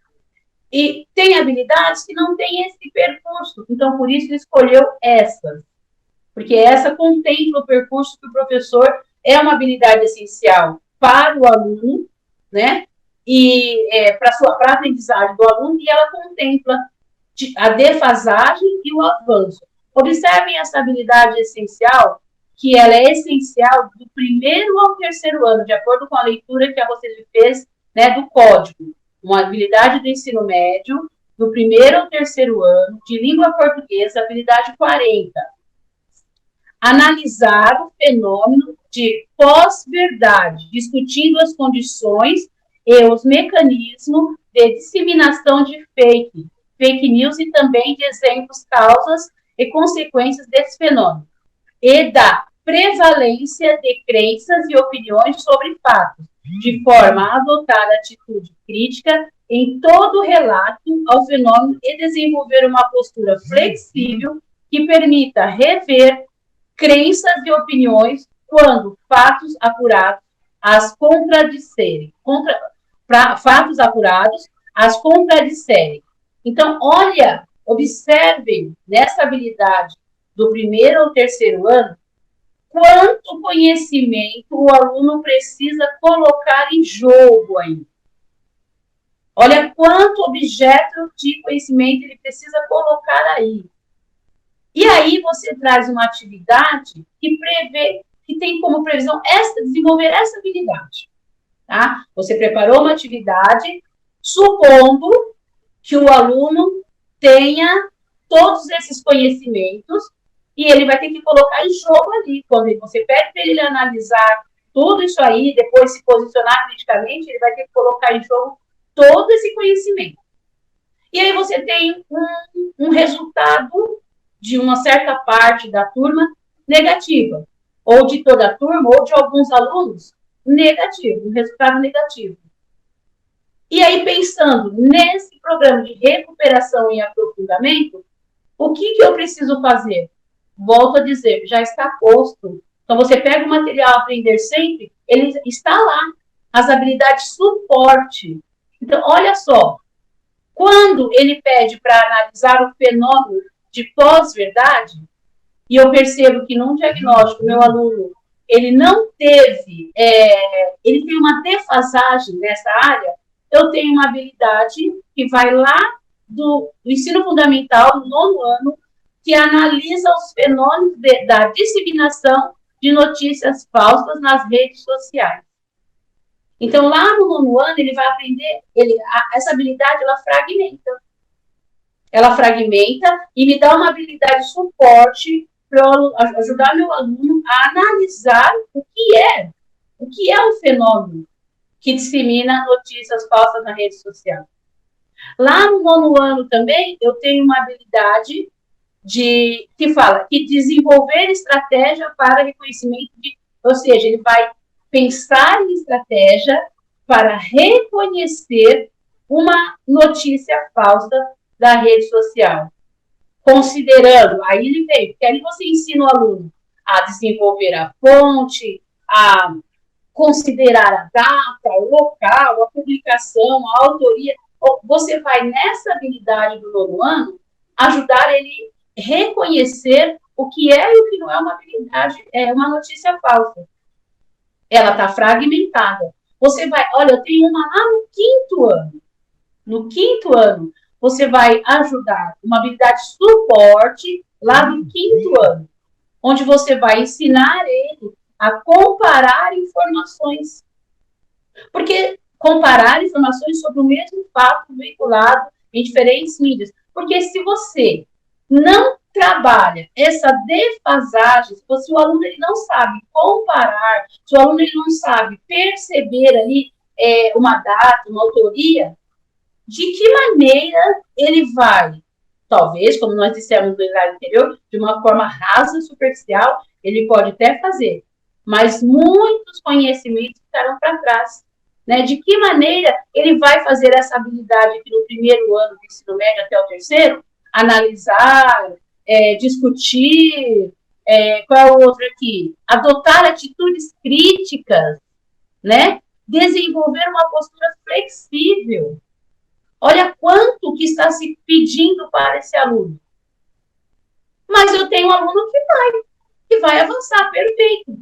E tem habilidades que não têm esse percurso, então por isso ele escolheu essas, porque essa contempla o percurso que o professor é uma habilidade essencial para o aluno, né? E para a aprendizagem do aluno, e ela contempla a defasagem e o avanço. Observem essa habilidade essencial, que ela é essencial do primeiro ao terceiro ano, de acordo com a leitura que a Roseli fez, né, do código. Uma habilidade do ensino médio, do primeiro ao terceiro ano, de língua portuguesa, habilidade 40. Analisar o fenômeno de pós-verdade, discutindo as condições e os mecanismos de disseminação de fake news e também de exemplos, causas e consequências desse fenômeno, e da prevalência de crenças e opiniões sobre fatos, de forma a adotar atitude crítica em todo relato ao fenômeno e desenvolver uma postura flexível que permita rever crenças e opiniões quando fatos apurados as contradisserem. Fatos apurados as contradisserem. Então, olha, observem nessa habilidade do primeiro ao terceiro ano quanto conhecimento o aluno precisa colocar em jogo aí. Olha quanto objeto de conhecimento ele precisa colocar aí. E aí você traz uma atividade que prevê, que tem como previsão desenvolver essa habilidade. Tá? Você preparou uma atividade, supondo que o aluno tenha todos esses conhecimentos e ele vai ter que colocar em jogo ali. Quando você pede para ele analisar tudo isso aí, depois se posicionar criticamente, ele vai ter que colocar em jogo todo esse conhecimento. E aí você tem um resultado de uma certa parte da turma negativa, ou de toda a turma, ou de alguns alunos, negativo, um resultado negativo. E aí, pensando nesse programa de recuperação e aprofundamento, o que eu preciso fazer? Volto a dizer, já está posto. Então, você pega o material Aprender Sempre, ele está lá. As habilidades suporte. Então, olha só, quando ele pede para analisar o fenômeno de pós-verdade, e eu percebo que num diagnóstico, meu aluno, ele não teve, ele tem uma defasagem nessa área, eu tenho uma habilidade que vai lá do ensino fundamental, no 9º ano, que analisa os fenômenos da disseminação de notícias falsas nas redes sociais. Então, lá no 9º ano, ele vai aprender, essa habilidade, ela fragmenta. Ela fragmenta e me dá uma habilidade de suporte para ajudar meu aluno a analisar o que é um fenômeno que dissemina notícias falsas na rede social. Lá no 9º ano também, eu tenho uma habilidade que fala que desenvolver estratégia para reconhecimento ou seja, ele vai pensar em estratégia para reconhecer uma notícia falsa da rede social. Considerando, aí ele veio, porque aí você ensina o aluno a desenvolver a fonte, a considerar a data, o local, a publicação, a autoria. Você vai, nessa habilidade do 9º ano, ajudar ele a reconhecer o que é e o que não é uma habilidade, é uma notícia falsa. Ela está fragmentada. Você vai, olha, eu tenho uma lá no 5º ano. No 5º ano, você vai ajudar uma habilidade de suporte lá no 5º ano, onde você vai ensinar ele a comparar informações. Porque comparar informações sobre o mesmo fato veiculado em diferentes mídias. Porque se você não trabalha essa defasagem, se o aluno ele não sabe comparar, se o aluno ele não sabe perceber ali uma data, uma autoria, de que maneira ele vai, talvez, como nós dissemos no slide anterior, de uma forma rasa, superficial, ele pode até fazer, mas muitos conhecimentos ficaram para trás. Né? De que maneira ele vai fazer essa habilidade aqui no 1º ano do ensino médio até o 3º? Analisar, discutir, qual é o outro aqui? Adotar atitudes críticas, né? Desenvolver uma postura flexível. Olha quanto que está se pedindo para esse aluno. Mas eu tenho um aluno que vai avançar, perfeito.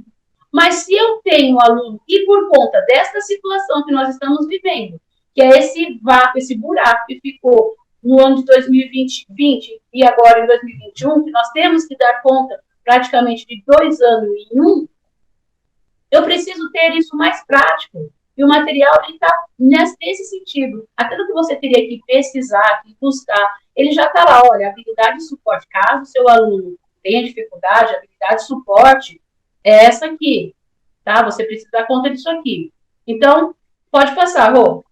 Mas se eu tenho um aluno, e por conta desta situação que nós estamos vivendo, que é esse vácuo, esse buraco que ficou no ano de 2020 e agora em 2021, que nós temos que dar conta praticamente de 2 anos em 1, eu preciso ter isso mais prático. E o material está nesse sentido. Aquilo que você teria que pesquisar, que buscar, ele já está lá. Olha, habilidade de suporte. Caso o seu aluno tenha dificuldade, a habilidade de suporte é essa aqui. Tá? Você precisa dar conta disso aqui. Então, pode passar, Rô.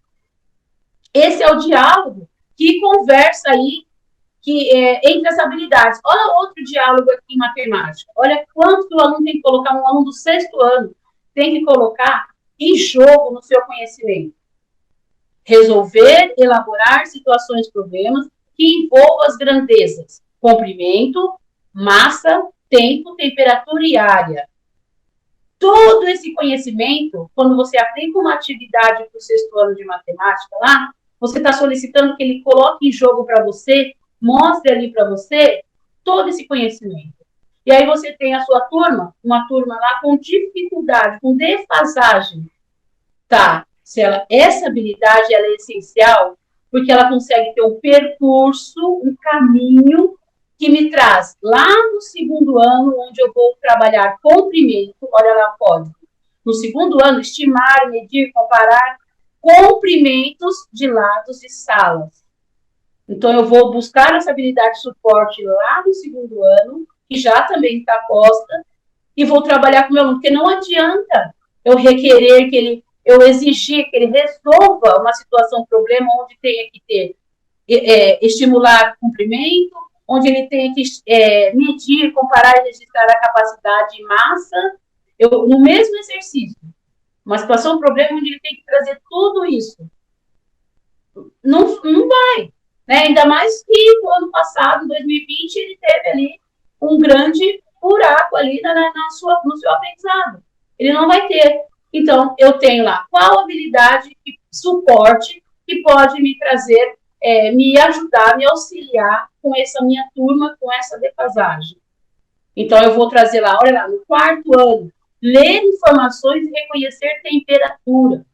Esse é o diálogo que conversa aí entre as habilidades. Olha outro diálogo aqui em matemática. Olha quanto que o aluno tem que colocar, um aluno do 6º ano tem que colocar em jogo no seu conhecimento. Resolver, elaborar situações, problemas que envolvam as grandezas, comprimento, massa, tempo, temperatura e área. Todo esse conhecimento, quando você aplica uma atividade para o 6º ano de matemática lá, você está solicitando que ele coloque em jogo para você, mostre ali para você todo esse conhecimento. E aí você tem a sua turma, uma turma lá com dificuldade, com defasagem. Tá, essa habilidade ela é essencial, porque ela consegue ter um percurso, um caminho que me traz lá no segundo ano, onde eu vou trabalhar comprimento, olha lá o código. No segundo ano, estimar, medir, comparar comprimentos de lados e salas. Então, eu vou buscar essa habilidade de suporte lá no segundo ano, que já também está posta, e vou trabalhar com o meu aluno, porque não adianta eu requerer que ele, eu exigir que ele resolva uma situação, um problema, onde tenha que ter, estimular cumprimento, onde ele tenha que medir, comparar e registrar a capacidade em massa, no mesmo exercício. Uma situação, um problema, onde ele tem que trazer tudo isso. Não vai. Né? Ainda mais que no ano passado, em 2020, ele teve ali um grande buraco ali no seu aprendizado. Ele não vai ter. Então, eu tenho lá qual habilidade, suporte que pode me trazer, me ajudar, me auxiliar com essa minha turma, com essa defasagem. Então, eu vou trazer lá, olha lá, no quarto ano, ler informações e reconhecer temperatura.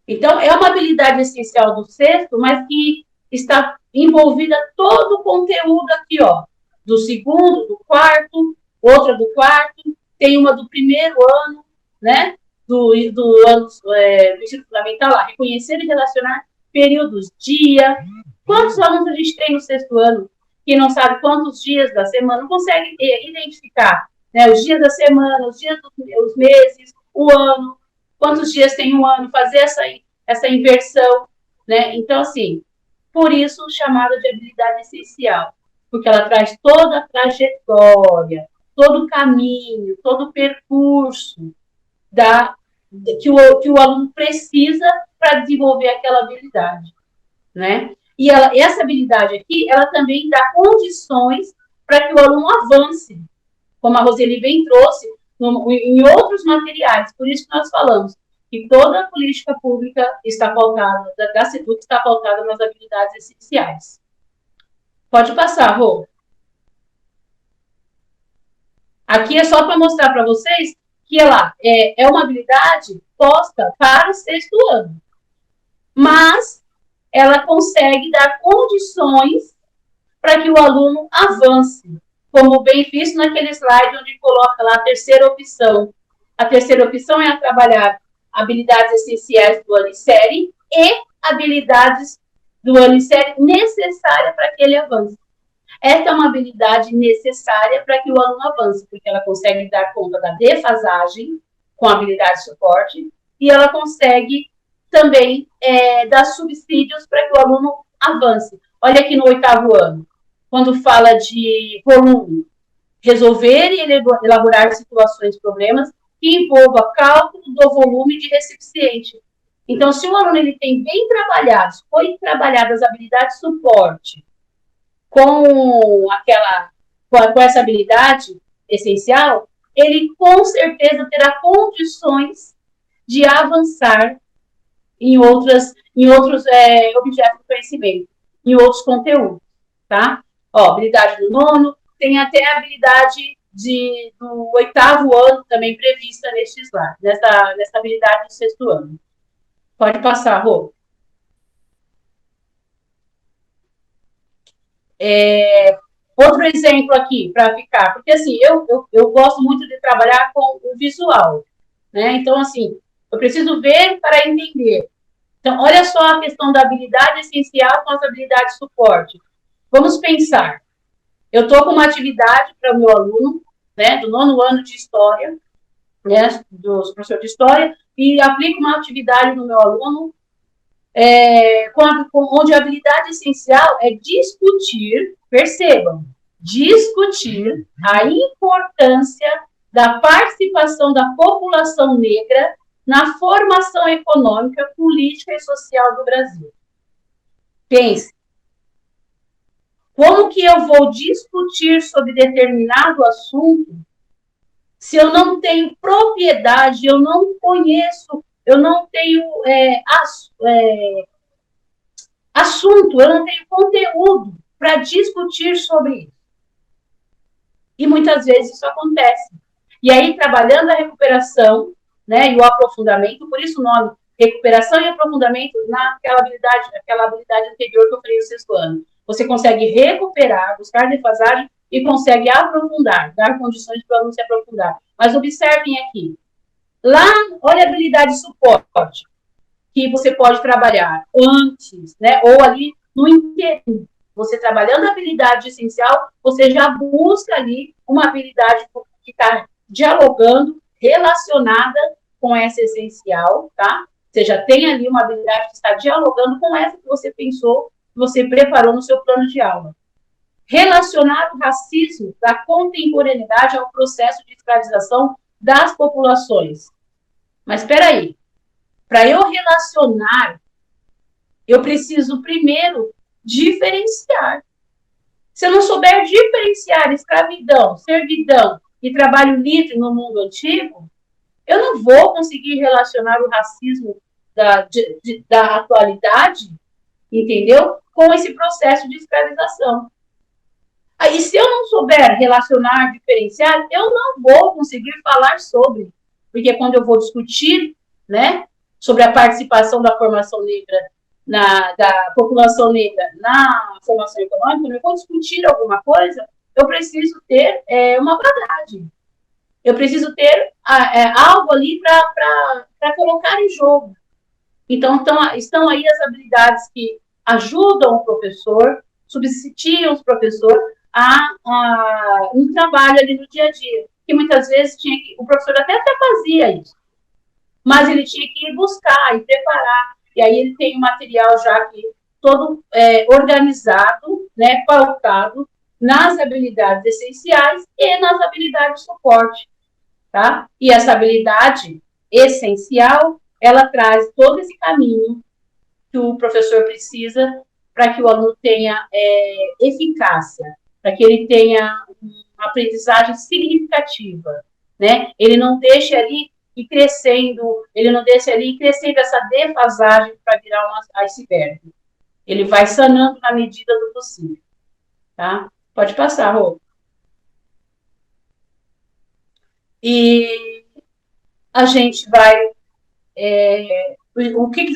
Então, é uma habilidade essencial do sexto, mas que está envolvida todo o conteúdo aqui, ó, do segundo, do quarto, outra do quarto, tem uma do primeiro ano, né, do ano do ensino fundamental, lá, reconhecer e relacionar períodos, dia. Quantos alunos a gente tem no sexto ano que não sabe quantos dias da semana, não consegue identificar, né, os dias da semana, os dias dos meses, o ano, quantos dias tem um ano, fazer essa inversão, né? Então, assim, por isso chamada de habilidade essencial, porque ela traz toda a trajetória, todo o caminho, todo o percurso que o aluno precisa para desenvolver aquela habilidade, né? E essa habilidade aqui, ela também dá condições para que o aluno avance, como a Roseli bem trouxe em outros materiais. Por isso que nós falamos que toda a política pública está pautada, da SEDUC está pautada nas habilidades essenciais. Pode passar, Rô. Aqui é só para mostrar para vocês que é uma habilidade posta para o sexto ano. Mas ela consegue dar condições para que o aluno avance, como bem visto naquele slide onde coloca lá a terceira opção. A terceira opção é a trabalhar habilidades essenciais do ano em série e habilidades do ano em série necessárias para que ele avance. Essa é uma habilidade necessária para que o aluno avance, porque ela consegue dar conta da defasagem com a habilidade de suporte e ela consegue também dar subsídios para que o aluno avance. Olha aqui no oitavo ano, quando fala de volume, resolver e elaborar situações, problemas que envolva cálculo do volume de recipiente. Então, se o aluno ele tem bem trabalhado, foi trabalhado as habilidades de suporte com essa habilidade essencial, ele com certeza terá condições de avançar em outros objetos de conhecimento, em outros conteúdos, tá? Ó, habilidade do nono, tem até a habilidade do oitavo ano também prevista nesse slide, nessa habilidade do sexto ano. Pode passar, Rô. Outro exemplo aqui, para ficar, porque assim, eu gosto muito de trabalhar com o visual, né? Então, assim, eu preciso ver para entender. Então, olha só a questão da habilidade essencial com as habilidades de suporte. Vamos pensar. Eu estou com uma atividade para o meu aluno, né, do nono ano de História, né, do professor de História, e aplico uma atividade no meu aluno, onde a habilidade essencial é discutir, percebam, discutir a importância da participação da população negra na formação econômica, política e social do Brasil. Pense, como que eu vou discutir sobre determinado assunto se eu não tenho propriedade, eu não conheço, eu não tenho assunto, eu não tenho conteúdo para discutir sobre isso? E muitas vezes isso acontece. E aí, trabalhando a recuperação, né, e o aprofundamento, por isso o nome recuperação e aprofundamento naquela habilidade anterior que eu falei no sexto ano. Você consegue recuperar, buscar defasagem e consegue aprofundar, dar condições para o aluno se aprofundar. Mas observem aqui, lá, olha a habilidade de suporte, que você pode trabalhar antes, né, ou ali no interim. Você trabalhando a habilidade essencial, você já busca ali uma habilidade que está dialogando, relacionada com essa essencial, tá? Você já tem ali uma habilidade que está dialogando com essa que você pensou, que você preparou no seu plano de aula. Relacionar o racismo da contemporaneidade ao processo de escravização das populações. Mas espera aí, para eu relacionar, eu preciso primeiro diferenciar. Se eu não souber diferenciar escravidão, servidão e trabalho livre no mundo antigo, eu não vou conseguir relacionar o racismo da atualidade, entendeu? Com esse processo de escravização. Aí, se eu não souber relacionar, diferenciar, eu não vou conseguir falar sobre. Porque quando eu vou discutir, né, sobre a participação da formação negra, da população negra na formação econômica, quando eu vou discutir alguma coisa, eu preciso ter uma bagagem. Eu preciso ter algo ali para colocar em jogo. Então, estão aí as habilidades que ajudam o professor, subsidiam os professores a um trabalho ali no dia a dia. Que muitas vezes o professor até fazia isso, mas ele tinha que ir buscar e preparar. E aí ele tem um material já aqui todo organizado, né, pautado nas habilidades essenciais e nas habilidades de suporte. Tá? E essa habilidade essencial, ela traz todo esse caminho que o professor precisa para que o aluno tenha eficácia, para que ele tenha uma aprendizagem significativa, né? Ele não deixe ali ir crescendo, essa defasagem para virar um iceberg. Ele vai sanando na medida do possível, tá? Pode passar, Rô. E a gente vai...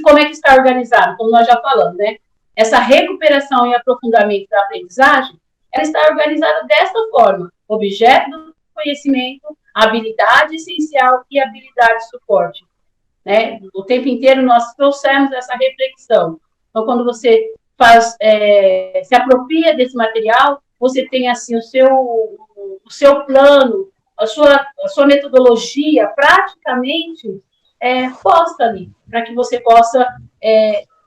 como é que está organizado? Como nós já falamos, né? Essa recuperação e aprofundamento da aprendizagem, ela está organizada desta forma: objeto do conhecimento, habilidade essencial e habilidade de suporte. Né? O tempo inteiro nós trouxemos essa reflexão. Então, quando você se apropria desse material, você tem assim o seu plano, a sua metodologia praticamente posta ali, para que você possa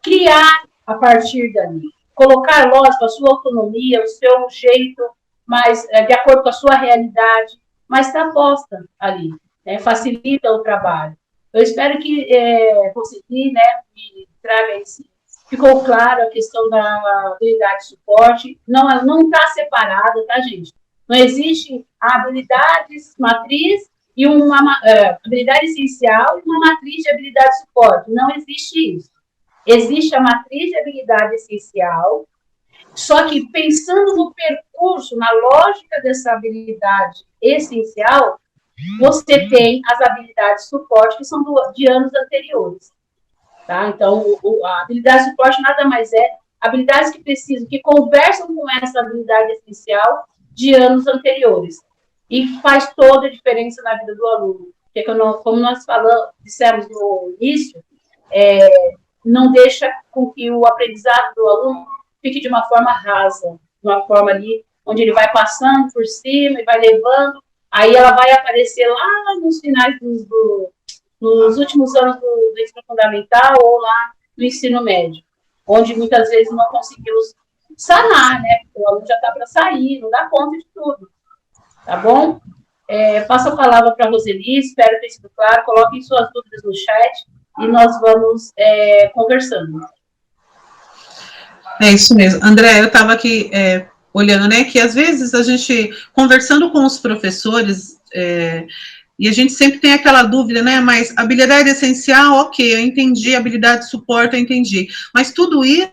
criar a partir dali. Colocar, lógico, a sua autonomia, o seu jeito, mas de acordo com a sua realidade, mas está posta ali, facilita o trabalho. Eu espero que você, né, traga esse. Ficou claro a questão da habilidade de suporte, não está separada, tá, gente? Não existe a habilidade matriz e uma habilidade essencial e uma matriz de habilidade de suporte. Não existe isso. Existe a matriz de habilidade essencial, só que pensando no percurso, na lógica dessa habilidade essencial, você tem as habilidades de suporte que são de anos anteriores. Tá? Então, a habilidade de suporte nada mais habilidades que conversam com essa habilidade essencial de anos anteriores. E faz toda a diferença na vida do aluno. Porque, como nós dissemos no início, não deixa com que o aprendizado do aluno fique de uma forma rasa, de uma forma ali, onde ele vai passando por cima e vai levando, aí ela vai aparecer lá nos finais nos últimos anos do ensino fundamental ou lá no ensino médio, onde muitas vezes não conseguimos sanar, né? Porque o aluno já está para sair, não dá conta de tudo. Tá bom? Passo a palavra para a Roseli, espero ter sido claro, coloquem suas dúvidas no chat e nós vamos conversando. É isso mesmo. André, eu estava aqui olhando, né, que às vezes a gente, conversando com os professores, e a gente sempre tem aquela dúvida, né, mas habilidade essencial, ok, eu entendi, habilidade de suporte, eu entendi. Mas tudo isso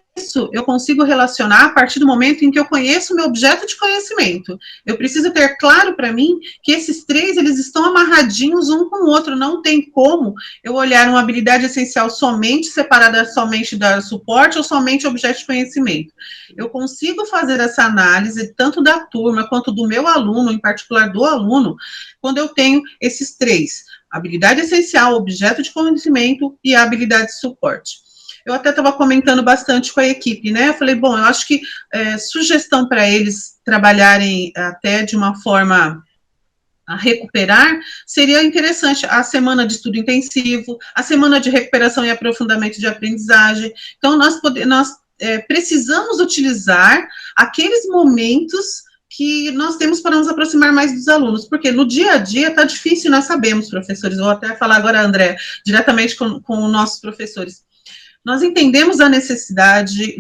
eu consigo relacionar a partir do momento em que eu conheço o meu objeto de conhecimento. Eu preciso ter claro para mim que esses três, eles estão amarradinhos um com o outro. Não tem como eu olhar uma habilidade essencial somente separada somente da suporte ou somente objeto de conhecimento. Eu consigo fazer essa análise tanto da turma quanto do meu aluno, em particular do aluno, quando eu tenho esses três: habilidade essencial, objeto de conhecimento e a habilidade de suporte. Eu até estava comentando bastante com a equipe, né? Eu falei, bom, eu acho que sugestão para eles trabalharem até de uma forma a recuperar, seria interessante a semana de estudo intensivo, a semana de recuperação e aprofundamento de aprendizagem. Então, nós precisamos utilizar aqueles momentos que nós temos para nos aproximar mais dos alunos, porque no dia a dia está difícil, nós sabemos, professores, vou até falar agora, André, diretamente com os nossos professores. Nós entendemos a necessidade,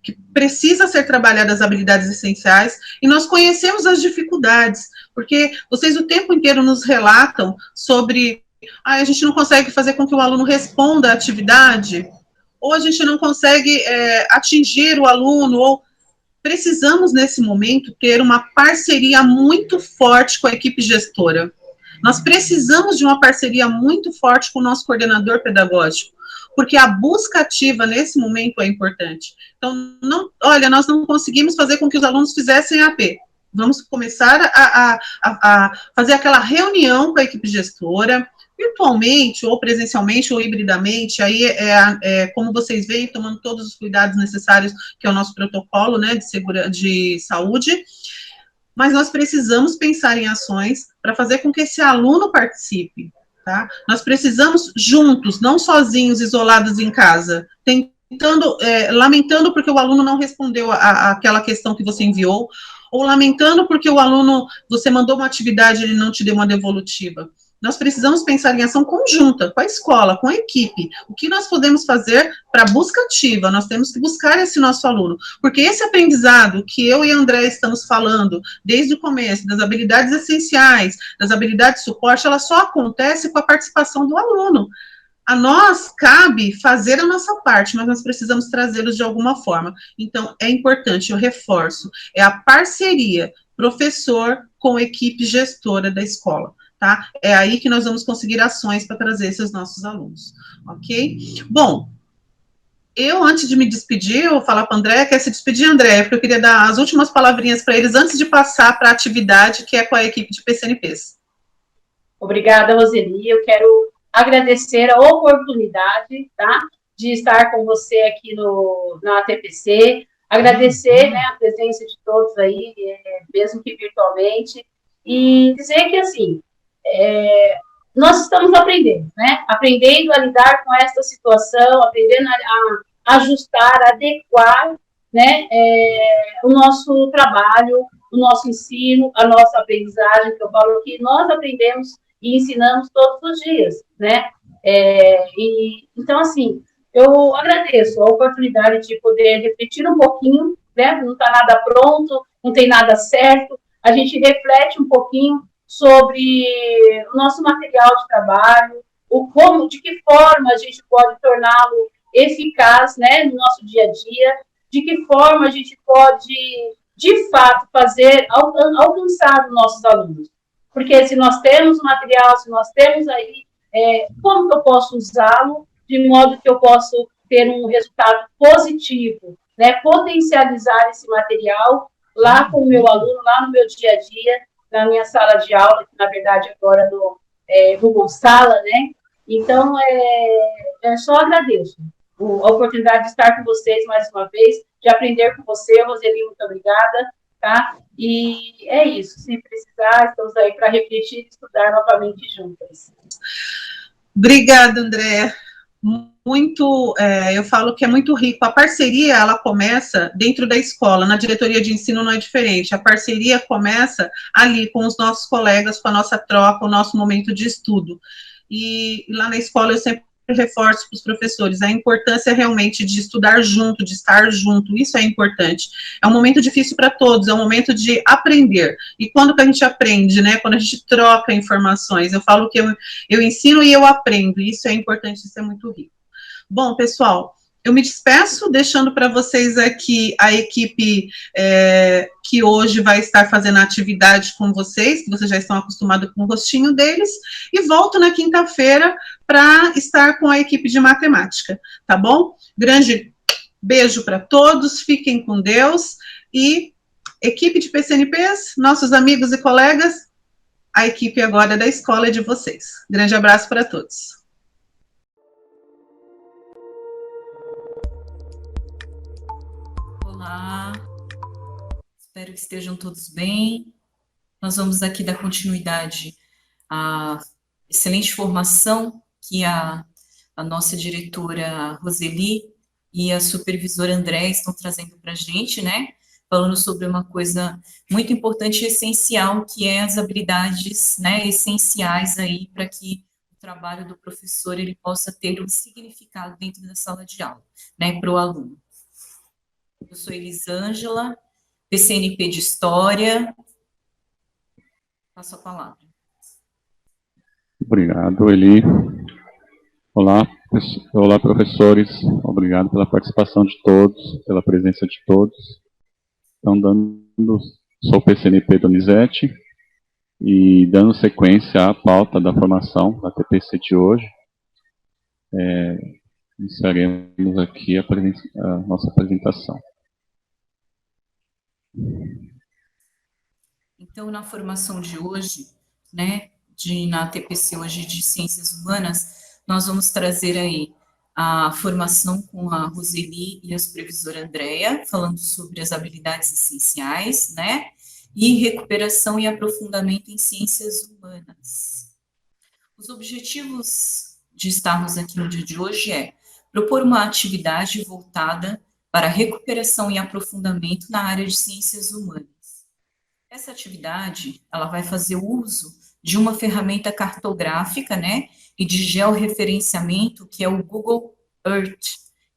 que precisa ser trabalhadas as habilidades essenciais, e nós conhecemos as dificuldades, porque vocês o tempo inteiro nos relatam sobre a gente não consegue fazer com que o aluno responda a atividade, ou a gente não consegue atingir o aluno, ou precisamos, nesse momento, ter uma parceria muito forte com a equipe gestora. Nós precisamos de uma parceria muito forte com o nosso coordenador pedagógico, porque a busca ativa nesse momento é importante. Então, nós não conseguimos fazer com que os alunos fizessem AP. Vamos começar a fazer aquela reunião com a equipe gestora, virtualmente, ou presencialmente, ou hibridamente, aí como vocês veem, tomando todos os cuidados necessários, que é o nosso protocolo, né, de saúde, mas nós precisamos pensar em ações para fazer com que esse aluno participe, tá? Nós precisamos juntos, não sozinhos, isolados em casa, lamentando porque o aluno não respondeu aquela questão que você enviou, ou lamentando porque o aluno, você mandou uma atividade e ele não te deu uma devolutiva. Nós precisamos pensar em ação conjunta, com a escola, com a equipe. O que nós podemos fazer para a busca ativa? Nós temos que buscar esse nosso aluno, porque esse aprendizado que eu e a André estamos falando desde o começo, das habilidades essenciais, das habilidades de suporte, ela só acontece com a participação do aluno. A nós cabe fazer a nossa parte, mas nós precisamos trazê-los de alguma forma. Então, é importante, eu reforço, é a parceria professor com equipe gestora da escola. Tá? É aí que nós vamos conseguir ações para trazer esses nossos alunos, ok? Bom, eu, antes de me despedir, eu vou falar para a André, quer se despedir, André, porque eu queria dar as últimas palavrinhas para eles antes de passar para a atividade, que é com a equipe de PCNPs. Obrigada, Roseli, eu quero agradecer a oportunidade, tá, de estar com você aqui na ATPC, agradecer, né, a presença de todos aí, mesmo que virtualmente, e dizer que, assim, nós estamos aprendendo, né? Aprendendo a lidar com essa situação, aprendendo a ajustar, a adequar, né? O nosso trabalho, o nosso ensino, a nossa aprendizagem, que eu falo que nós aprendemos e ensinamos todos os dias, né? Então, assim, eu agradeço a oportunidade de poder refletir um pouquinho, né? Não está nada pronto, não tem nada certo, a gente reflete um pouquinho sobre o nosso material de trabalho, de que forma a gente pode torná-lo eficaz, né, no nosso dia a dia, de que forma a gente pode, de fato, alcançar os nossos alunos. Porque se nós temos o material, se nós temos aí, como que eu posso usá-lo de modo que eu possa ter um resultado positivo, né, potencializar esse material lá com o meu aluno, lá no meu dia a dia, na minha sala de aula, que na verdade agora no Google Sala, né? Então, só agradeço a oportunidade de estar com vocês mais uma vez, de aprender com você, Roseli, muito obrigada, tá? E é isso, se precisar, estamos aí para refletir e estudar novamente juntas. Obrigada, André. Eu falo que é muito rico. A parceria, ela começa dentro da escola, na diretoria de ensino não é diferente. A parceria começa ali com os nossos colegas, com a nossa troca, o nosso momento de estudo. E lá na escola eu sempre reforço para os professores a importância realmente de estudar junto, de estar junto, isso é importante. É um momento difícil para todos, é um momento de aprender. E quando que a gente aprende, né? Quando a gente troca informações. Eu falo que eu ensino e eu aprendo, isso é importante, isso é muito rico. Bom, pessoal, eu me despeço, deixando para vocês aqui a equipe que hoje vai estar fazendo a atividade com vocês, que vocês já estão acostumados com o rostinho deles, e volto na quinta-feira para estar com a equipe de matemática, tá bom? Grande beijo para todos, fiquem com Deus, e equipe de PCNPs, nossos amigos e colegas, a equipe agora é da escola de vocês. Grande abraço para todos. Olá, espero que estejam todos bem. Nós vamos aqui dar continuidade à excelente formação que a nossa diretora Roseli e a supervisora André estão trazendo para a gente, né? Falando sobre uma coisa muito importante e essencial, que é as habilidades, né, essenciais aí para que o trabalho do professor ele possa ter um significado dentro da sala de aula, né, para o aluno. Eu sou Elisângela, PCNP de História. Passo a palavra. Obrigado, Eli. Olá, professores. Obrigado pela participação de todos, pela presença de todos. Então, sou o PCNP Donizete e dando sequência à pauta da formação da TPC de hoje, iniciaremos aqui a nossa apresentação. Então, na formação de hoje, né, na TPC hoje de Ciências Humanas, nós vamos trazer aí a formação com a Roseli e a supervisora Andréa, falando sobre as habilidades essenciais, né, e recuperação e aprofundamento em ciências humanas. Os objetivos de estarmos aqui no dia de hoje é propor uma atividade voltada para recuperação e aprofundamento na área de ciências humanas. Essa atividade, ela vai fazer uso de uma ferramenta cartográfica, né, e de georreferenciamento, que é o Google Earth.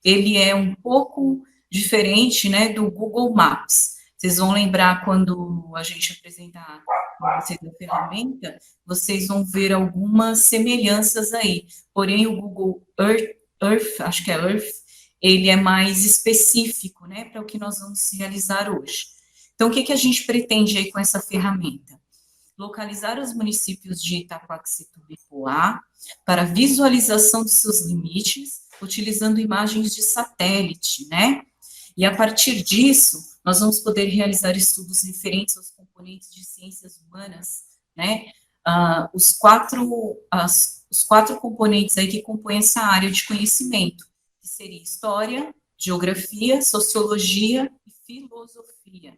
Ele é um pouco diferente, né, do Google Maps. Vocês vão lembrar quando a gente apresentar para vocês a ferramenta, vocês vão ver algumas semelhanças aí. Porém, o Google Earth, acho que é Earth, ele é mais específico, né, para o que nós vamos realizar hoje. Então, o que a gente pretende aí com essa ferramenta? Localizar os municípios de Itaquaquecetuba e Poá para visualização de seus limites, utilizando imagens de satélite, né? E a partir disso, nós vamos poder realizar estudos referentes aos componentes de ciências humanas, né? Os quatro componentes aí que compõem essa área de conhecimento, que seria história, geografia, sociologia e filosofia.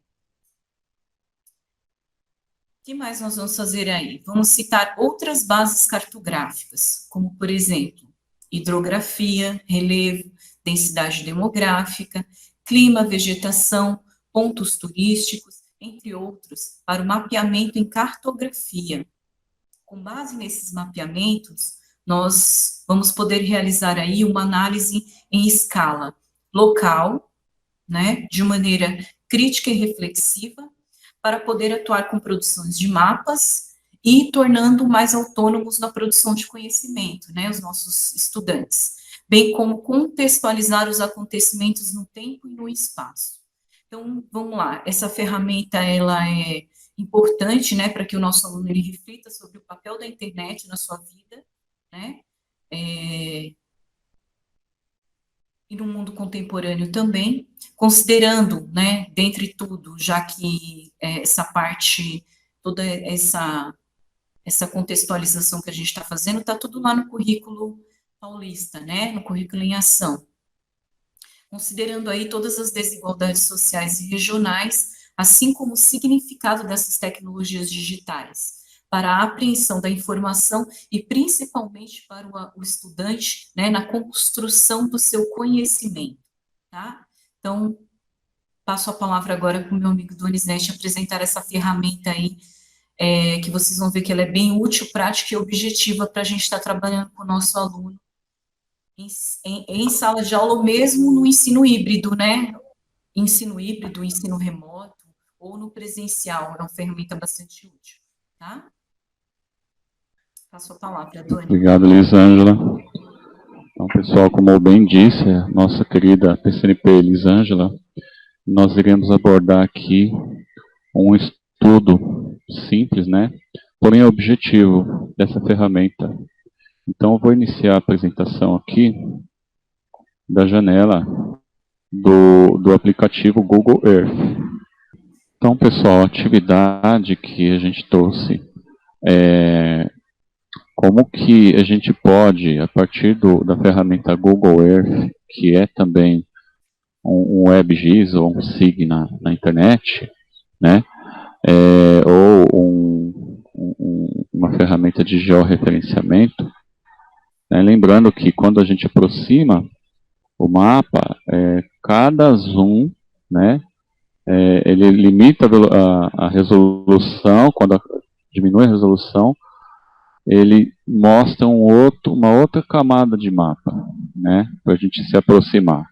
O que mais nós vamos fazer aí? Vamos citar outras bases cartográficas, como, por exemplo, hidrografia, relevo, densidade demográfica, clima, vegetação, pontos turísticos, entre outros, para o mapeamento em cartografia. Com base nesses mapeamentos, nós vamos poder realizar aí uma análise em escala local, né, de maneira crítica e reflexiva, para poder atuar com produções de mapas e tornando mais autônomos na produção de conhecimento, né, os nossos estudantes, bem como contextualizar os acontecimentos no tempo e no espaço. Então, vamos lá, essa ferramenta, ela é importante, né, para que o nosso aluno, ele reflita sobre o papel da internet na sua vida, né, e no mundo contemporâneo também, considerando, né, dentre tudo, já que essa parte, toda essa contextualização que a gente está fazendo, está tudo lá no currículo paulista, né, no currículo em ação. Considerando aí todas as desigualdades sociais e regionais, assim como o significado dessas tecnologias digitais para a apreensão da informação e principalmente para o estudante, né, na construção do seu conhecimento, tá? Então, passo a palavra agora para o meu amigo Donizete apresentar essa ferramenta aí, que vocês vão ver que ela é bem útil, prática e objetiva para a gente estar trabalhando com o nosso aluno em sala de aula, ou mesmo no ensino híbrido, né? Ensino híbrido, ensino remoto, ou no presencial, é uma ferramenta bastante útil, tá? Passo a palavra, Doni. Obrigado, Elisângela. Então, pessoal, como bem disse a nossa querida PCNP Elisângela, nós iremos abordar aqui um estudo simples, né? Porém objetivo dessa ferramenta. Então, eu vou iniciar a apresentação aqui da janela do aplicativo Google Earth. Então, pessoal, a atividade que a gente trouxe é como que a gente pode, a partir da ferramenta Google Earth, que é também um WebGIS ou um SIG na internet, né, ou uma ferramenta de georreferenciamento, né, lembrando que quando a gente aproxima o mapa, cada zoom, né, ele limita a resolução, quando diminui a resolução, ele mostra uma outra camada de mapa, né, para a gente se aproximar.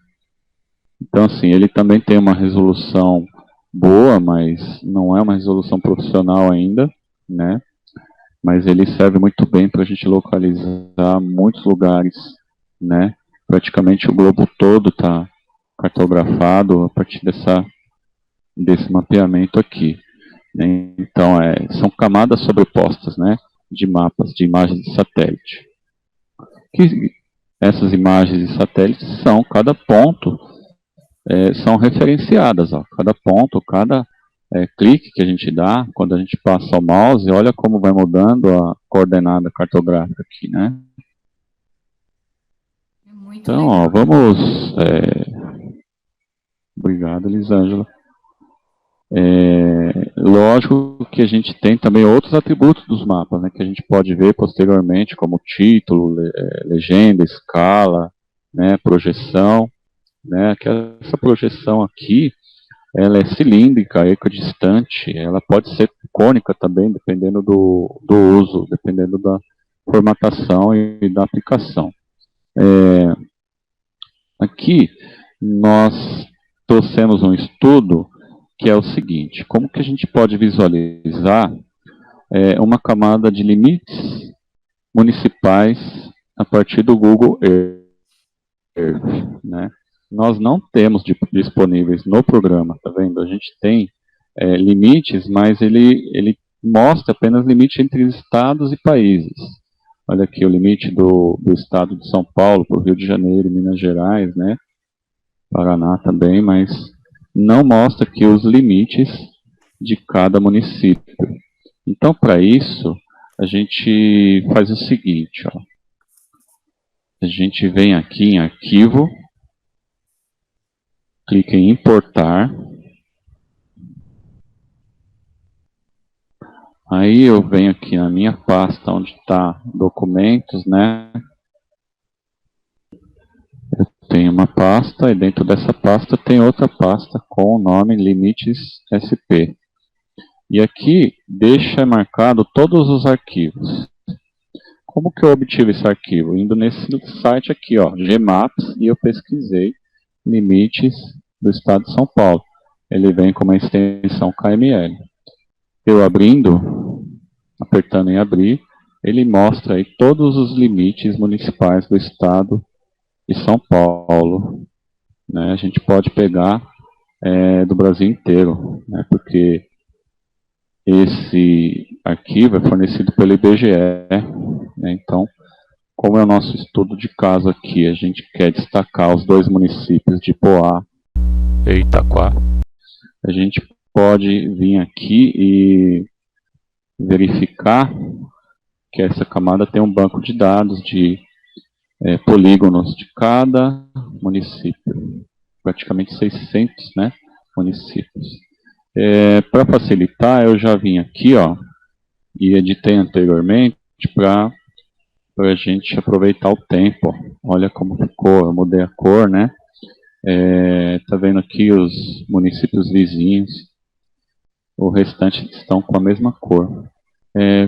Então, assim, ele também tem uma resolução boa, mas não é uma resolução profissional ainda, né, mas ele serve muito bem para a gente localizar muitos lugares, né, praticamente o globo todo está cartografado a partir desse mapeamento aqui, né? Então, são camadas sobrepostas, né, de mapas, de imagens de satélite. Essas imagens de satélite são, cada ponto, são referenciadas, ó, cada ponto, cada clique que a gente dá, quando a gente passa o mouse, olha como vai mudando a coordenada cartográfica aqui, né? Então, ó, vamos... Obrigado, Elisângela. Lógico que a gente tem também outros atributos dos mapas, né, que a gente pode ver posteriormente, como título, legenda, escala, né, projeção, né, que essa projeção aqui, ela é cilíndrica, equidistante, ela pode ser cônica também, dependendo do uso, dependendo da formatação e da aplicação. Aqui, nós trouxemos um estudo que é o seguinte: como que a gente pode visualizar uma camada de limites municipais a partir do Google Earth, né? Nós não temos disponíveis no programa, tá vendo? A gente tem limites, mas ele mostra apenas limite entre estados e países. Olha aqui o limite do estado de São Paulo para o Rio de Janeiro, Minas Gerais, né? Paraná também, mas não mostra aqui os limites de cada município. Então, para isso, a gente faz o seguinte, ó. A gente vem aqui em Arquivo, clica em Importar. Aí eu venho aqui na minha pasta onde está Documentos, né? Eu tenho uma pasta e dentro dessa pasta tem outra pasta com o nome Limites SP. E aqui deixa marcado todos os arquivos. Como que eu obtive esse arquivo? Indo nesse site aqui, ó, Gmaps, e eu pesquisei limites do estado de São Paulo. Ele vem com uma extensão KML. Eu apertando em abrir, ele mostra aí todos os limites municipais do estado de São Paulo, né? A gente pode pegar do Brasil inteiro, né? Porque esse arquivo é fornecido pelo IBGE, né? Então, como é o nosso estudo de caso aqui, a gente quer destacar os dois municípios de Poá e Itaquá, a gente pode vir aqui e verificar que essa camada tem um banco de dados de polígonos de cada município, praticamente 600, né, municípios. Para facilitar, eu já vim aqui, ó, e editei anteriormente para a gente aproveitar o tempo. Olha como ficou, eu mudei a cor, né? Tá vendo aqui os municípios vizinhos, o restante estão com a mesma cor.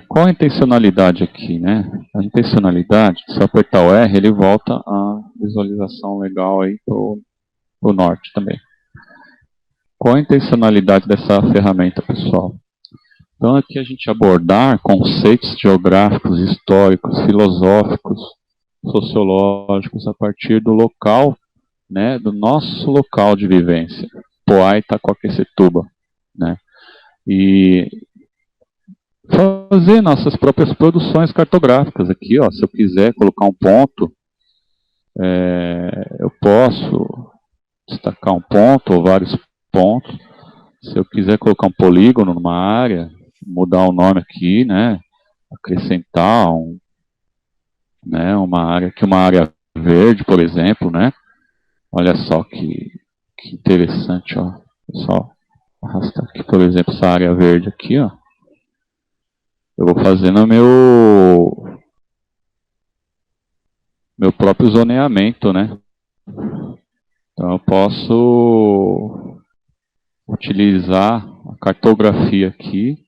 Qual a intencionalidade aqui, né? A intencionalidade, se eu apertar o R, ele volta a visualização legal aí pro norte também. Qual a intencionalidade dessa ferramenta, pessoal? Então, aqui a gente abordar conceitos geográficos, históricos, filosóficos, sociológicos a partir do local, né, do nosso local de vivência, Poá e Itaquaquecetuba, né, e fazer nossas próprias produções cartográficas aqui, ó, se eu quiser colocar um ponto, eu posso destacar um ponto ou vários pontos. Se eu quiser colocar um polígono numa área, mudar o nome aqui, né, acrescentar uma área aqui, uma área verde, por exemplo, né, olha só que interessante, ó, só arrastar aqui, por exemplo, essa área verde aqui, ó, eu vou fazer no meu próprio zoneamento, né, então eu posso utilizar a cartografia aqui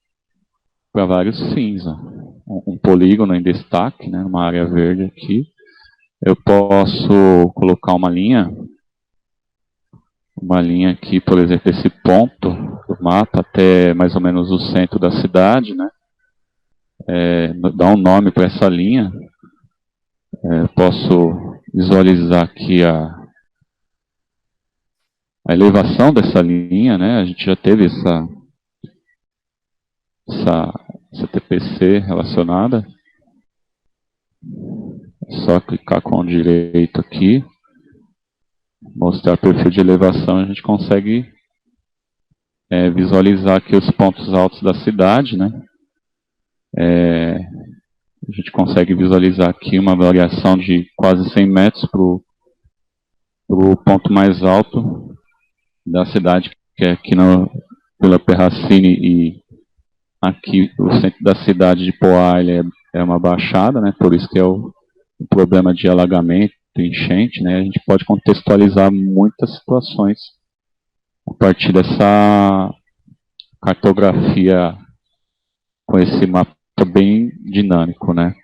para vários fins, ó. Um polígono em destaque, né, uma área verde aqui. Eu posso colocar uma linha aqui, por exemplo, esse ponto do mapa até mais ou menos o centro da cidade, né, dar um nome para essa linha. Posso visualizar aqui a elevação dessa linha, né, a gente já teve essa TPC relacionada. É só clicar com o direito aqui, mostrar perfil de elevação, a gente consegue visualizar aqui os pontos altos da cidade, né? A gente consegue visualizar aqui uma variação de quase 100 metros para o ponto mais alto da cidade, que é aqui na Vila Perracini, e aqui o centro da cidade de Poá, ele é uma baixada, né? Por isso que é o problema de alagamento, enchente, né? A gente pode contextualizar muitas situações a partir dessa cartografia com esse mapa bem dinâmico, né?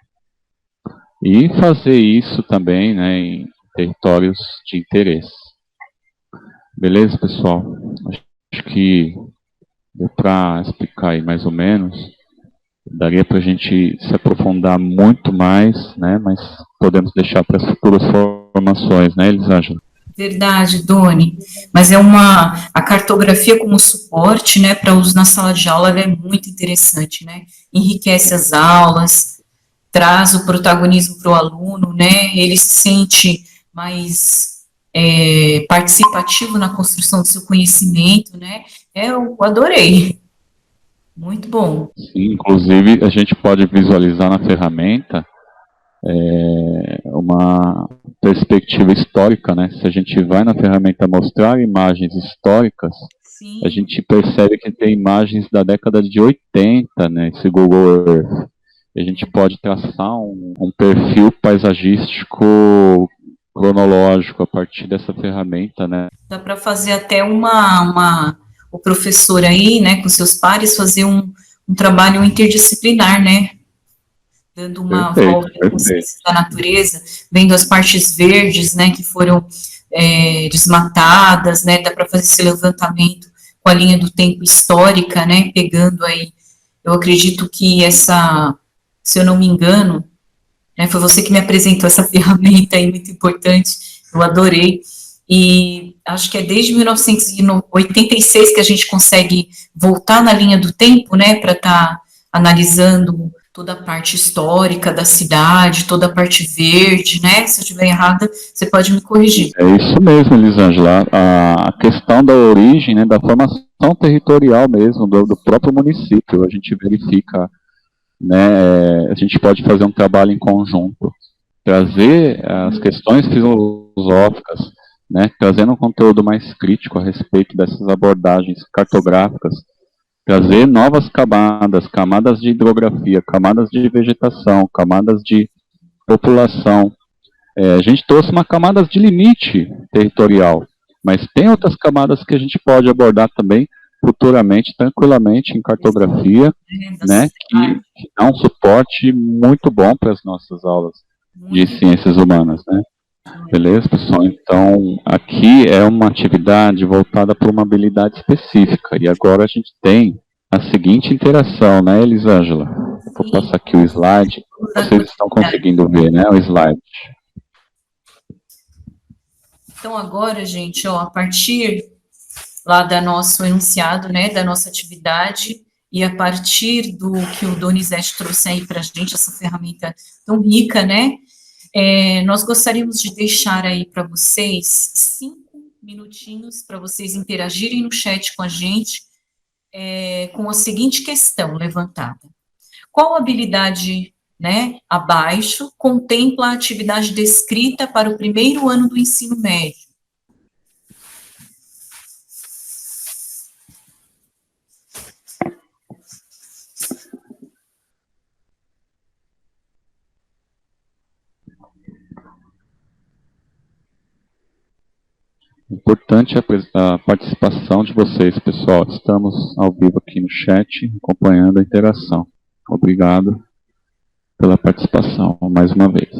E fazer isso também, né, em territórios de interesse. Beleza, pessoal? Acho que deu para explicar aí mais ou menos. Daria para a gente se aprofundar muito mais, né? Mas podemos deixar para as futuras formações, né, Elisângela? Verdade, Doni. Mas a cartografia como suporte, né, para uso na sala de aula, ela é muito interessante, né? Enriquece as aulas, traz o protagonismo para o aluno, né? Ele se sente mais participativo na construção do seu conhecimento, né? Eu adorei. Muito bom. Sim, inclusive, a gente pode visualizar na ferramenta uma perspectiva histórica, né? Se a gente vai na ferramenta mostrar imagens históricas, sim, a gente percebe que tem imagens da década de 80, né? Esse Google Earth. E a gente pode traçar um perfil paisagístico cronológico a partir dessa ferramenta, né? Dá para fazer até o professor aí, né, com seus pares, fazer um trabalho interdisciplinar, né? Dando uma volta com ciências da natureza, vendo as partes verdes, né, que foram desmatadas, né? Dá para fazer esse levantamento com a linha do tempo histórica, né? Pegando aí, eu acredito que se eu não me engano, né, foi você que me apresentou essa ferramenta aí muito importante, eu adorei. E acho que é desde 1986 que a gente consegue voltar na linha do tempo, né, para estar analisando toda a parte histórica da cidade, toda a parte verde, né? Se eu estiver errada, você pode me corrigir. É isso mesmo, Elisângela. A questão da origem, né, da formação territorial mesmo, do próprio município, a gente verifica, né, a gente pode fazer um trabalho em conjunto, trazer as questões filosóficas, né, trazendo um conteúdo mais crítico a respeito dessas abordagens cartográficas, trazer novas camadas de hidrografia, camadas de vegetação, camadas de população. A gente trouxe uma camada de limite territorial, mas tem outras camadas que a gente pode abordar também futuramente, tranquilamente, em cartografia, né, que dá um suporte muito bom para as nossas aulas de ciências humanas, né? Beleza, pessoal? Então, aqui é uma atividade voltada para uma habilidade específica. E agora a gente tem a seguinte interação, né, Elisângela? Vou passar aqui o slide. Vocês estão conseguindo ver, né, o slide? Então, agora, gente, ó, a partir lá da nosso enunciado, né, da nossa atividade, e a partir do que o Donizete trouxe aí para a gente, essa ferramenta tão rica, né, nós gostaríamos de deixar aí para vocês 5 minutinhos para vocês interagirem no chat com a gente, com a seguinte questão levantada. Qual habilidade, né, abaixo, contempla a atividade descrita para o primeiro ano do ensino médio? Importante a participação de vocês, pessoal. Estamos ao vivo aqui no chat, acompanhando a interação. Obrigado pela participação mais uma vez.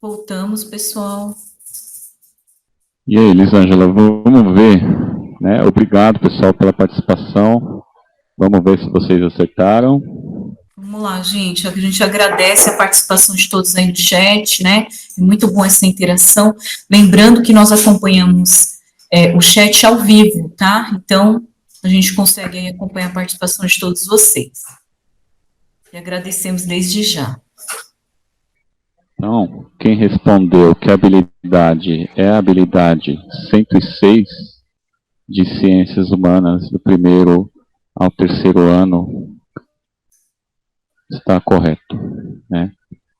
Voltamos, pessoal. E aí, Elisângela, vamos ver, né? Obrigado, pessoal, pela participação. Vamos ver se vocês acertaram. Vamos lá, gente. A gente agradece a participação de todos aí no chat, né? É muito bom essa interação. Lembrando que nós acompanhamos o chat ao vivo, tá? Então, a gente consegue aí acompanhar a participação de todos vocês. E agradecemos desde já. Então, quem respondeu que a habilidade é a habilidade 106 de Ciências Humanas, do primeiro ao terceiro ano, está correto, né?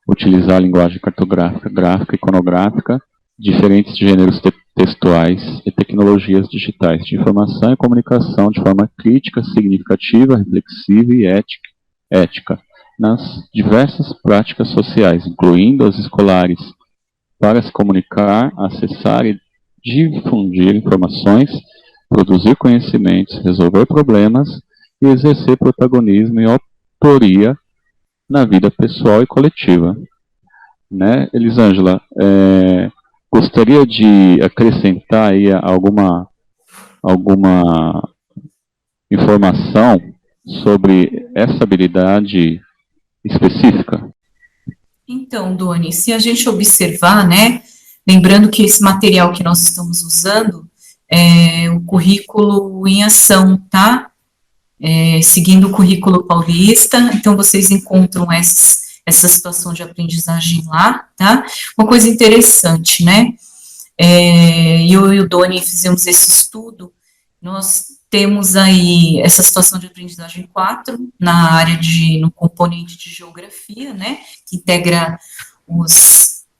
Utilizar a linguagem cartográfica, gráfica, iconográfica, diferentes gêneros textuais e tecnologias digitais de informação e comunicação de forma crítica, significativa, reflexiva e ética nas diversas práticas sociais, incluindo as escolares, para se comunicar, acessar e difundir informações, produzir conhecimentos, resolver problemas e exercer protagonismo e autoria na vida pessoal e coletiva. Né, Elisângela, gostaria de acrescentar aí alguma informação sobre essa habilidade específica? Então, Doni, se a gente observar, né, lembrando que esse material que nós estamos usando é o currículo em ação, tá? Seguindo o currículo paulista, então vocês encontram essa situação de aprendizagem lá, tá? Uma coisa interessante, né? Eu e o Doni fizemos esse estudo, nós temos aí essa situação de aprendizagem 4, na área no componente de geografia, né, que integra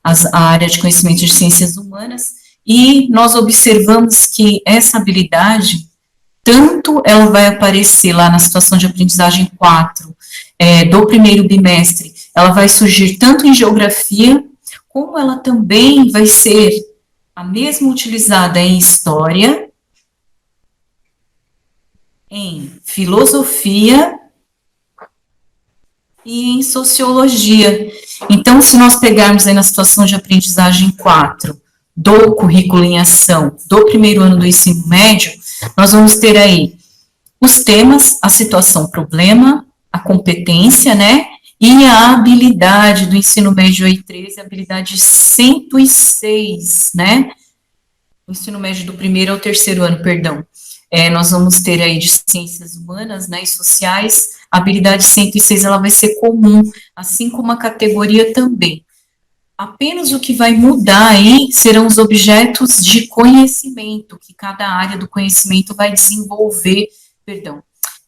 a área de conhecimento de ciências humanas, e nós observamos que essa habilidade, tanto ela vai aparecer lá na situação de aprendizagem 4, do primeiro bimestre, ela vai surgir tanto em geografia, como ela também vai ser a mesma utilizada em história, em filosofia e em sociologia. Então, se nós pegarmos aí na situação de aprendizagem 4, do currículo em ação, do primeiro ano do ensino médio, nós vamos ter aí os temas, a situação problema, a competência, né, e a habilidade do ensino médio aí 13, a habilidade 106, né, o ensino médio do primeiro ao terceiro ano, perdão. Nós vamos ter aí de ciências humanas, né, e sociais, a habilidade 106, ela vai ser comum, assim como a categoria também. Apenas o que vai mudar aí serão os objetos de conhecimento, que cada área do conhecimento vai desenvolver,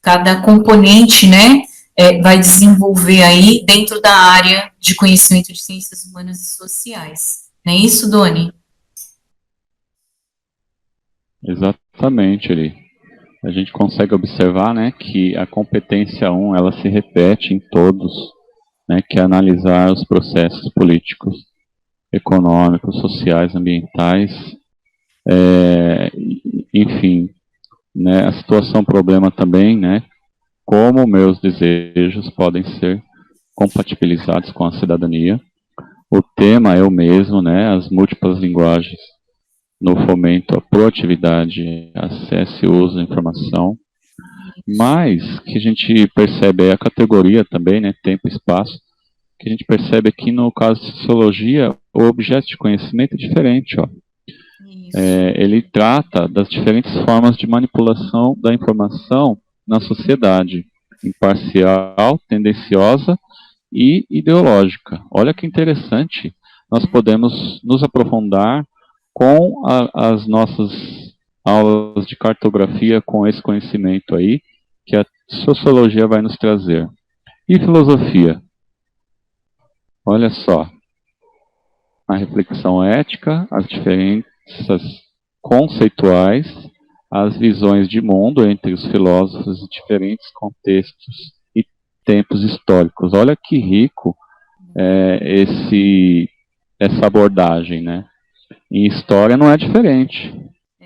cada componente, né, vai desenvolver aí dentro da área de conhecimento de ciências humanas e sociais. Não é isso, Doni? Exatamente, Eli. A gente consegue observar, né, que a competência 1, ela se repete em todos, né, que é analisar os processos políticos, econômicos, sociais, ambientais, enfim, né, a situação problema também, né, como meus desejos podem ser compatibilizados com a cidadania. O tema é o mesmo, né, as múltiplas linguagens no fomento à proatividade, acesso e uso da informação, mas que a gente percebe é a categoria também, né, tempo e espaço, que a gente percebe aqui no caso de sociologia, o objeto de conhecimento é diferente, ó. Ele trata das diferentes formas de manipulação da informação na sociedade, imparcial, tendenciosa e ideológica. Olha que interessante, nós podemos nos aprofundar com as nossas aulas de cartografia, com esse conhecimento aí, que a sociologia vai nos trazer. E filosofia? Olha só, a reflexão ética, as diferenças conceituais, as visões de mundo entre os filósofos de diferentes contextos e tempos históricos. Olha que rico essa abordagem, né? Em história não é diferente.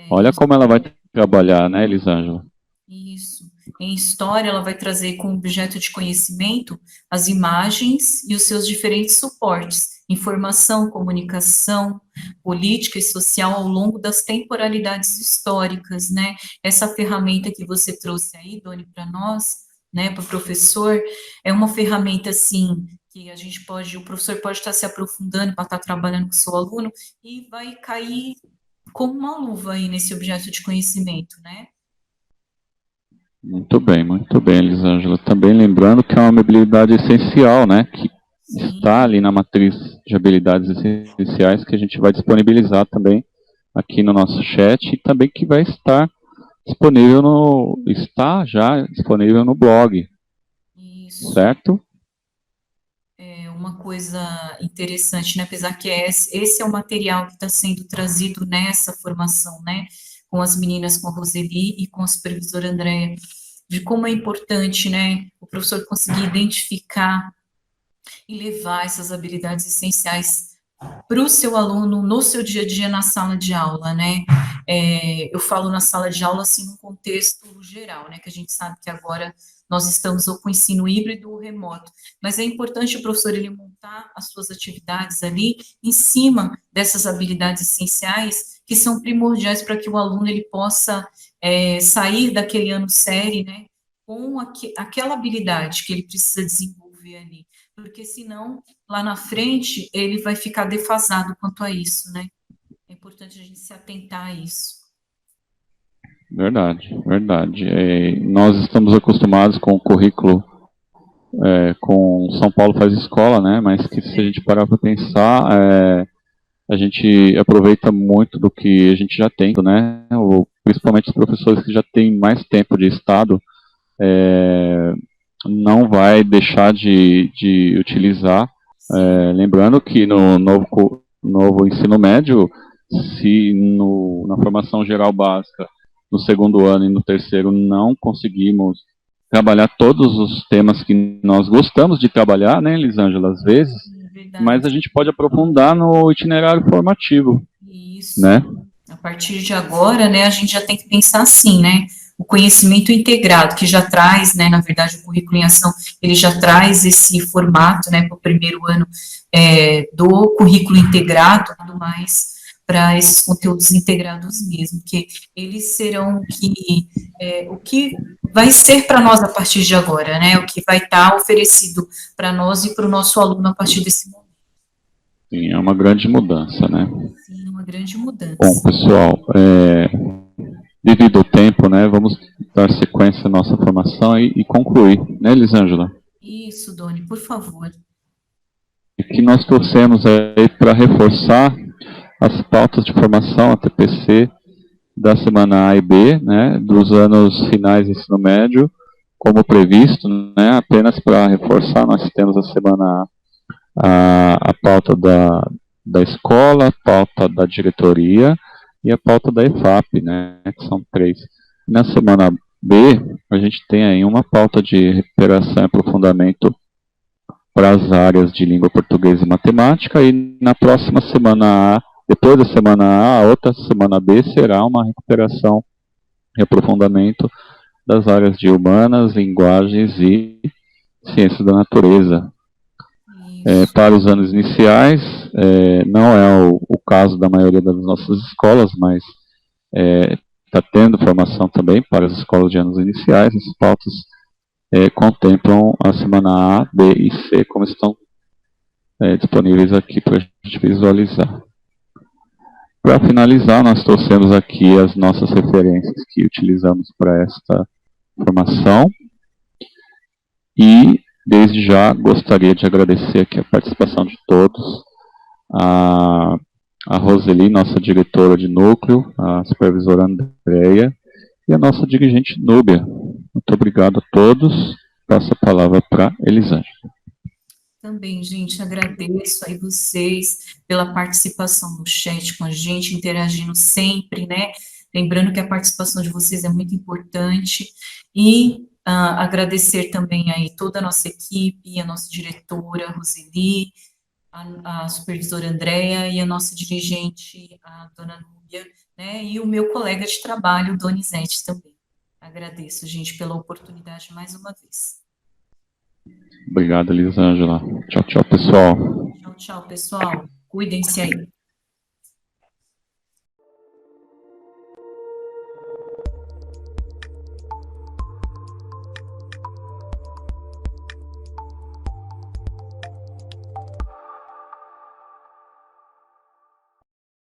Olha como ela vai trabalhar, né, Elisângela? Isso. Em história, ela vai trazer como objeto de conhecimento as imagens e os seus diferentes suportes. informação, comunicação, política e social ao longo das temporalidades históricas, né? Essa ferramenta que você trouxe aí, Doni, para nós, né, para o professor, é uma ferramenta, assim, que a gente pode, o professor pode estar se aprofundando para estar trabalhando com o seu aluno e vai cair como uma luva aí nesse objeto de conhecimento, né? Muito bem, Elisângela. Também lembrando que é uma habilidade essencial, né, que Sim. está ali na matriz de habilidades essenciais que a gente vai disponibilizar também aqui no nosso chat e também que vai estar disponível está já disponível no blog. Isso. Certo? É uma coisa interessante, né? Apesar que esse é o material que está sendo trazido nessa formação, né? Com as meninas, com a Roseli e com a supervisora Andréa, de como é importante, né? O professor conseguir identificar e levar essas habilidades essenciais para o seu aluno no seu dia a dia na sala de aula, né? Eu falo na sala de aula, assim, no contexto geral, né? Que a gente sabe que agora nós estamos ou com ensino híbrido ou remoto, mas é importante o professor ele montar as suas atividades ali em cima dessas habilidades essenciais que são primordiais para que o aluno ele possa sair daquele ano série, né? Com aquela habilidade que ele precisa desenvolver ali, porque senão lá na frente ele vai ficar defasado quanto a isso, né? É importante a gente se atentar a isso. Verdade. Nós estamos acostumados com o currículo, com São Paulo faz escola, né? Mas que se a gente parar para pensar, a gente aproveita muito do que a gente já tem, né? Principalmente os professores que já têm mais tempo de estado, não vai deixar de utilizar. Lembrando que no novo ensino médio, se na formação geral básica, no segundo ano e no terceiro, não conseguimos trabalhar todos os temas que nós gostamos de trabalhar, né, Elisângela, às vezes, mas a gente pode aprofundar no itinerário formativo. Isso. Né? A partir de agora, né, a gente já tem que pensar assim, né, o conhecimento integrado, que já traz, né, na verdade, o currículo em ação, ele já traz esse formato, né, para o primeiro ano do currículo integrado, tudo mais, para esses conteúdos integrados mesmo, que eles serão o que vai ser para nós a partir de agora, né, o que vai estar oferecido para nós e para o nosso aluno a partir desse momento. Sim, é uma grande mudança, né? Sim, uma grande mudança. Bom, pessoal, devido ao tempo, né, vamos dar sequência à nossa formação e concluir, né, Elisângela? Isso, Doni, por favor. E que nós trouxemos aí para reforçar as pautas de formação, a TPC, da semana A e B, né, dos anos finais do ensino médio, como previsto, né, apenas para reforçar, nós temos a semana a pauta da escola, a pauta da diretoria e a pauta da EFAP, né, que são 3. Na semana B, a gente tem aí uma pauta de recuperação e aprofundamento para as áreas de língua portuguesa e matemática, e na próxima semana A, depois da semana A outra semana B será uma recuperação e aprofundamento das áreas de humanas, linguagens e ciências da natureza. Para os anos iniciais, não é o caso da maioria das nossas escolas, mas está tendo formação também para as escolas de anos iniciais. As pautas contemplam a semana A, B e C, como estão disponíveis aqui para a gente visualizar. Para finalizar, nós trouxemos aqui as nossas referências que utilizamos para esta formação. E, desde já, gostaria de agradecer aqui a participação de todos. A Roseli, nossa diretora de núcleo, a supervisora Andréia e a nossa dirigente Núbia. Muito obrigado a todos. Passo a palavra para Elisângela. Também, gente, agradeço aí vocês pela participação no chat com a gente, interagindo sempre, né? Lembrando que a participação de vocês é muito importante. E agradecer também aí toda a nossa equipe, a nossa diretora, Roseli, a supervisora Andréa e a nossa dirigente, a dona Núbia, né? E o meu colega de trabalho, Donizete, também. Agradeço, gente, pela oportunidade mais uma vez. Obrigado, Elisângela. Tchau, tchau, pessoal. Tchau, Tchau, pessoal. Cuidem-se aí.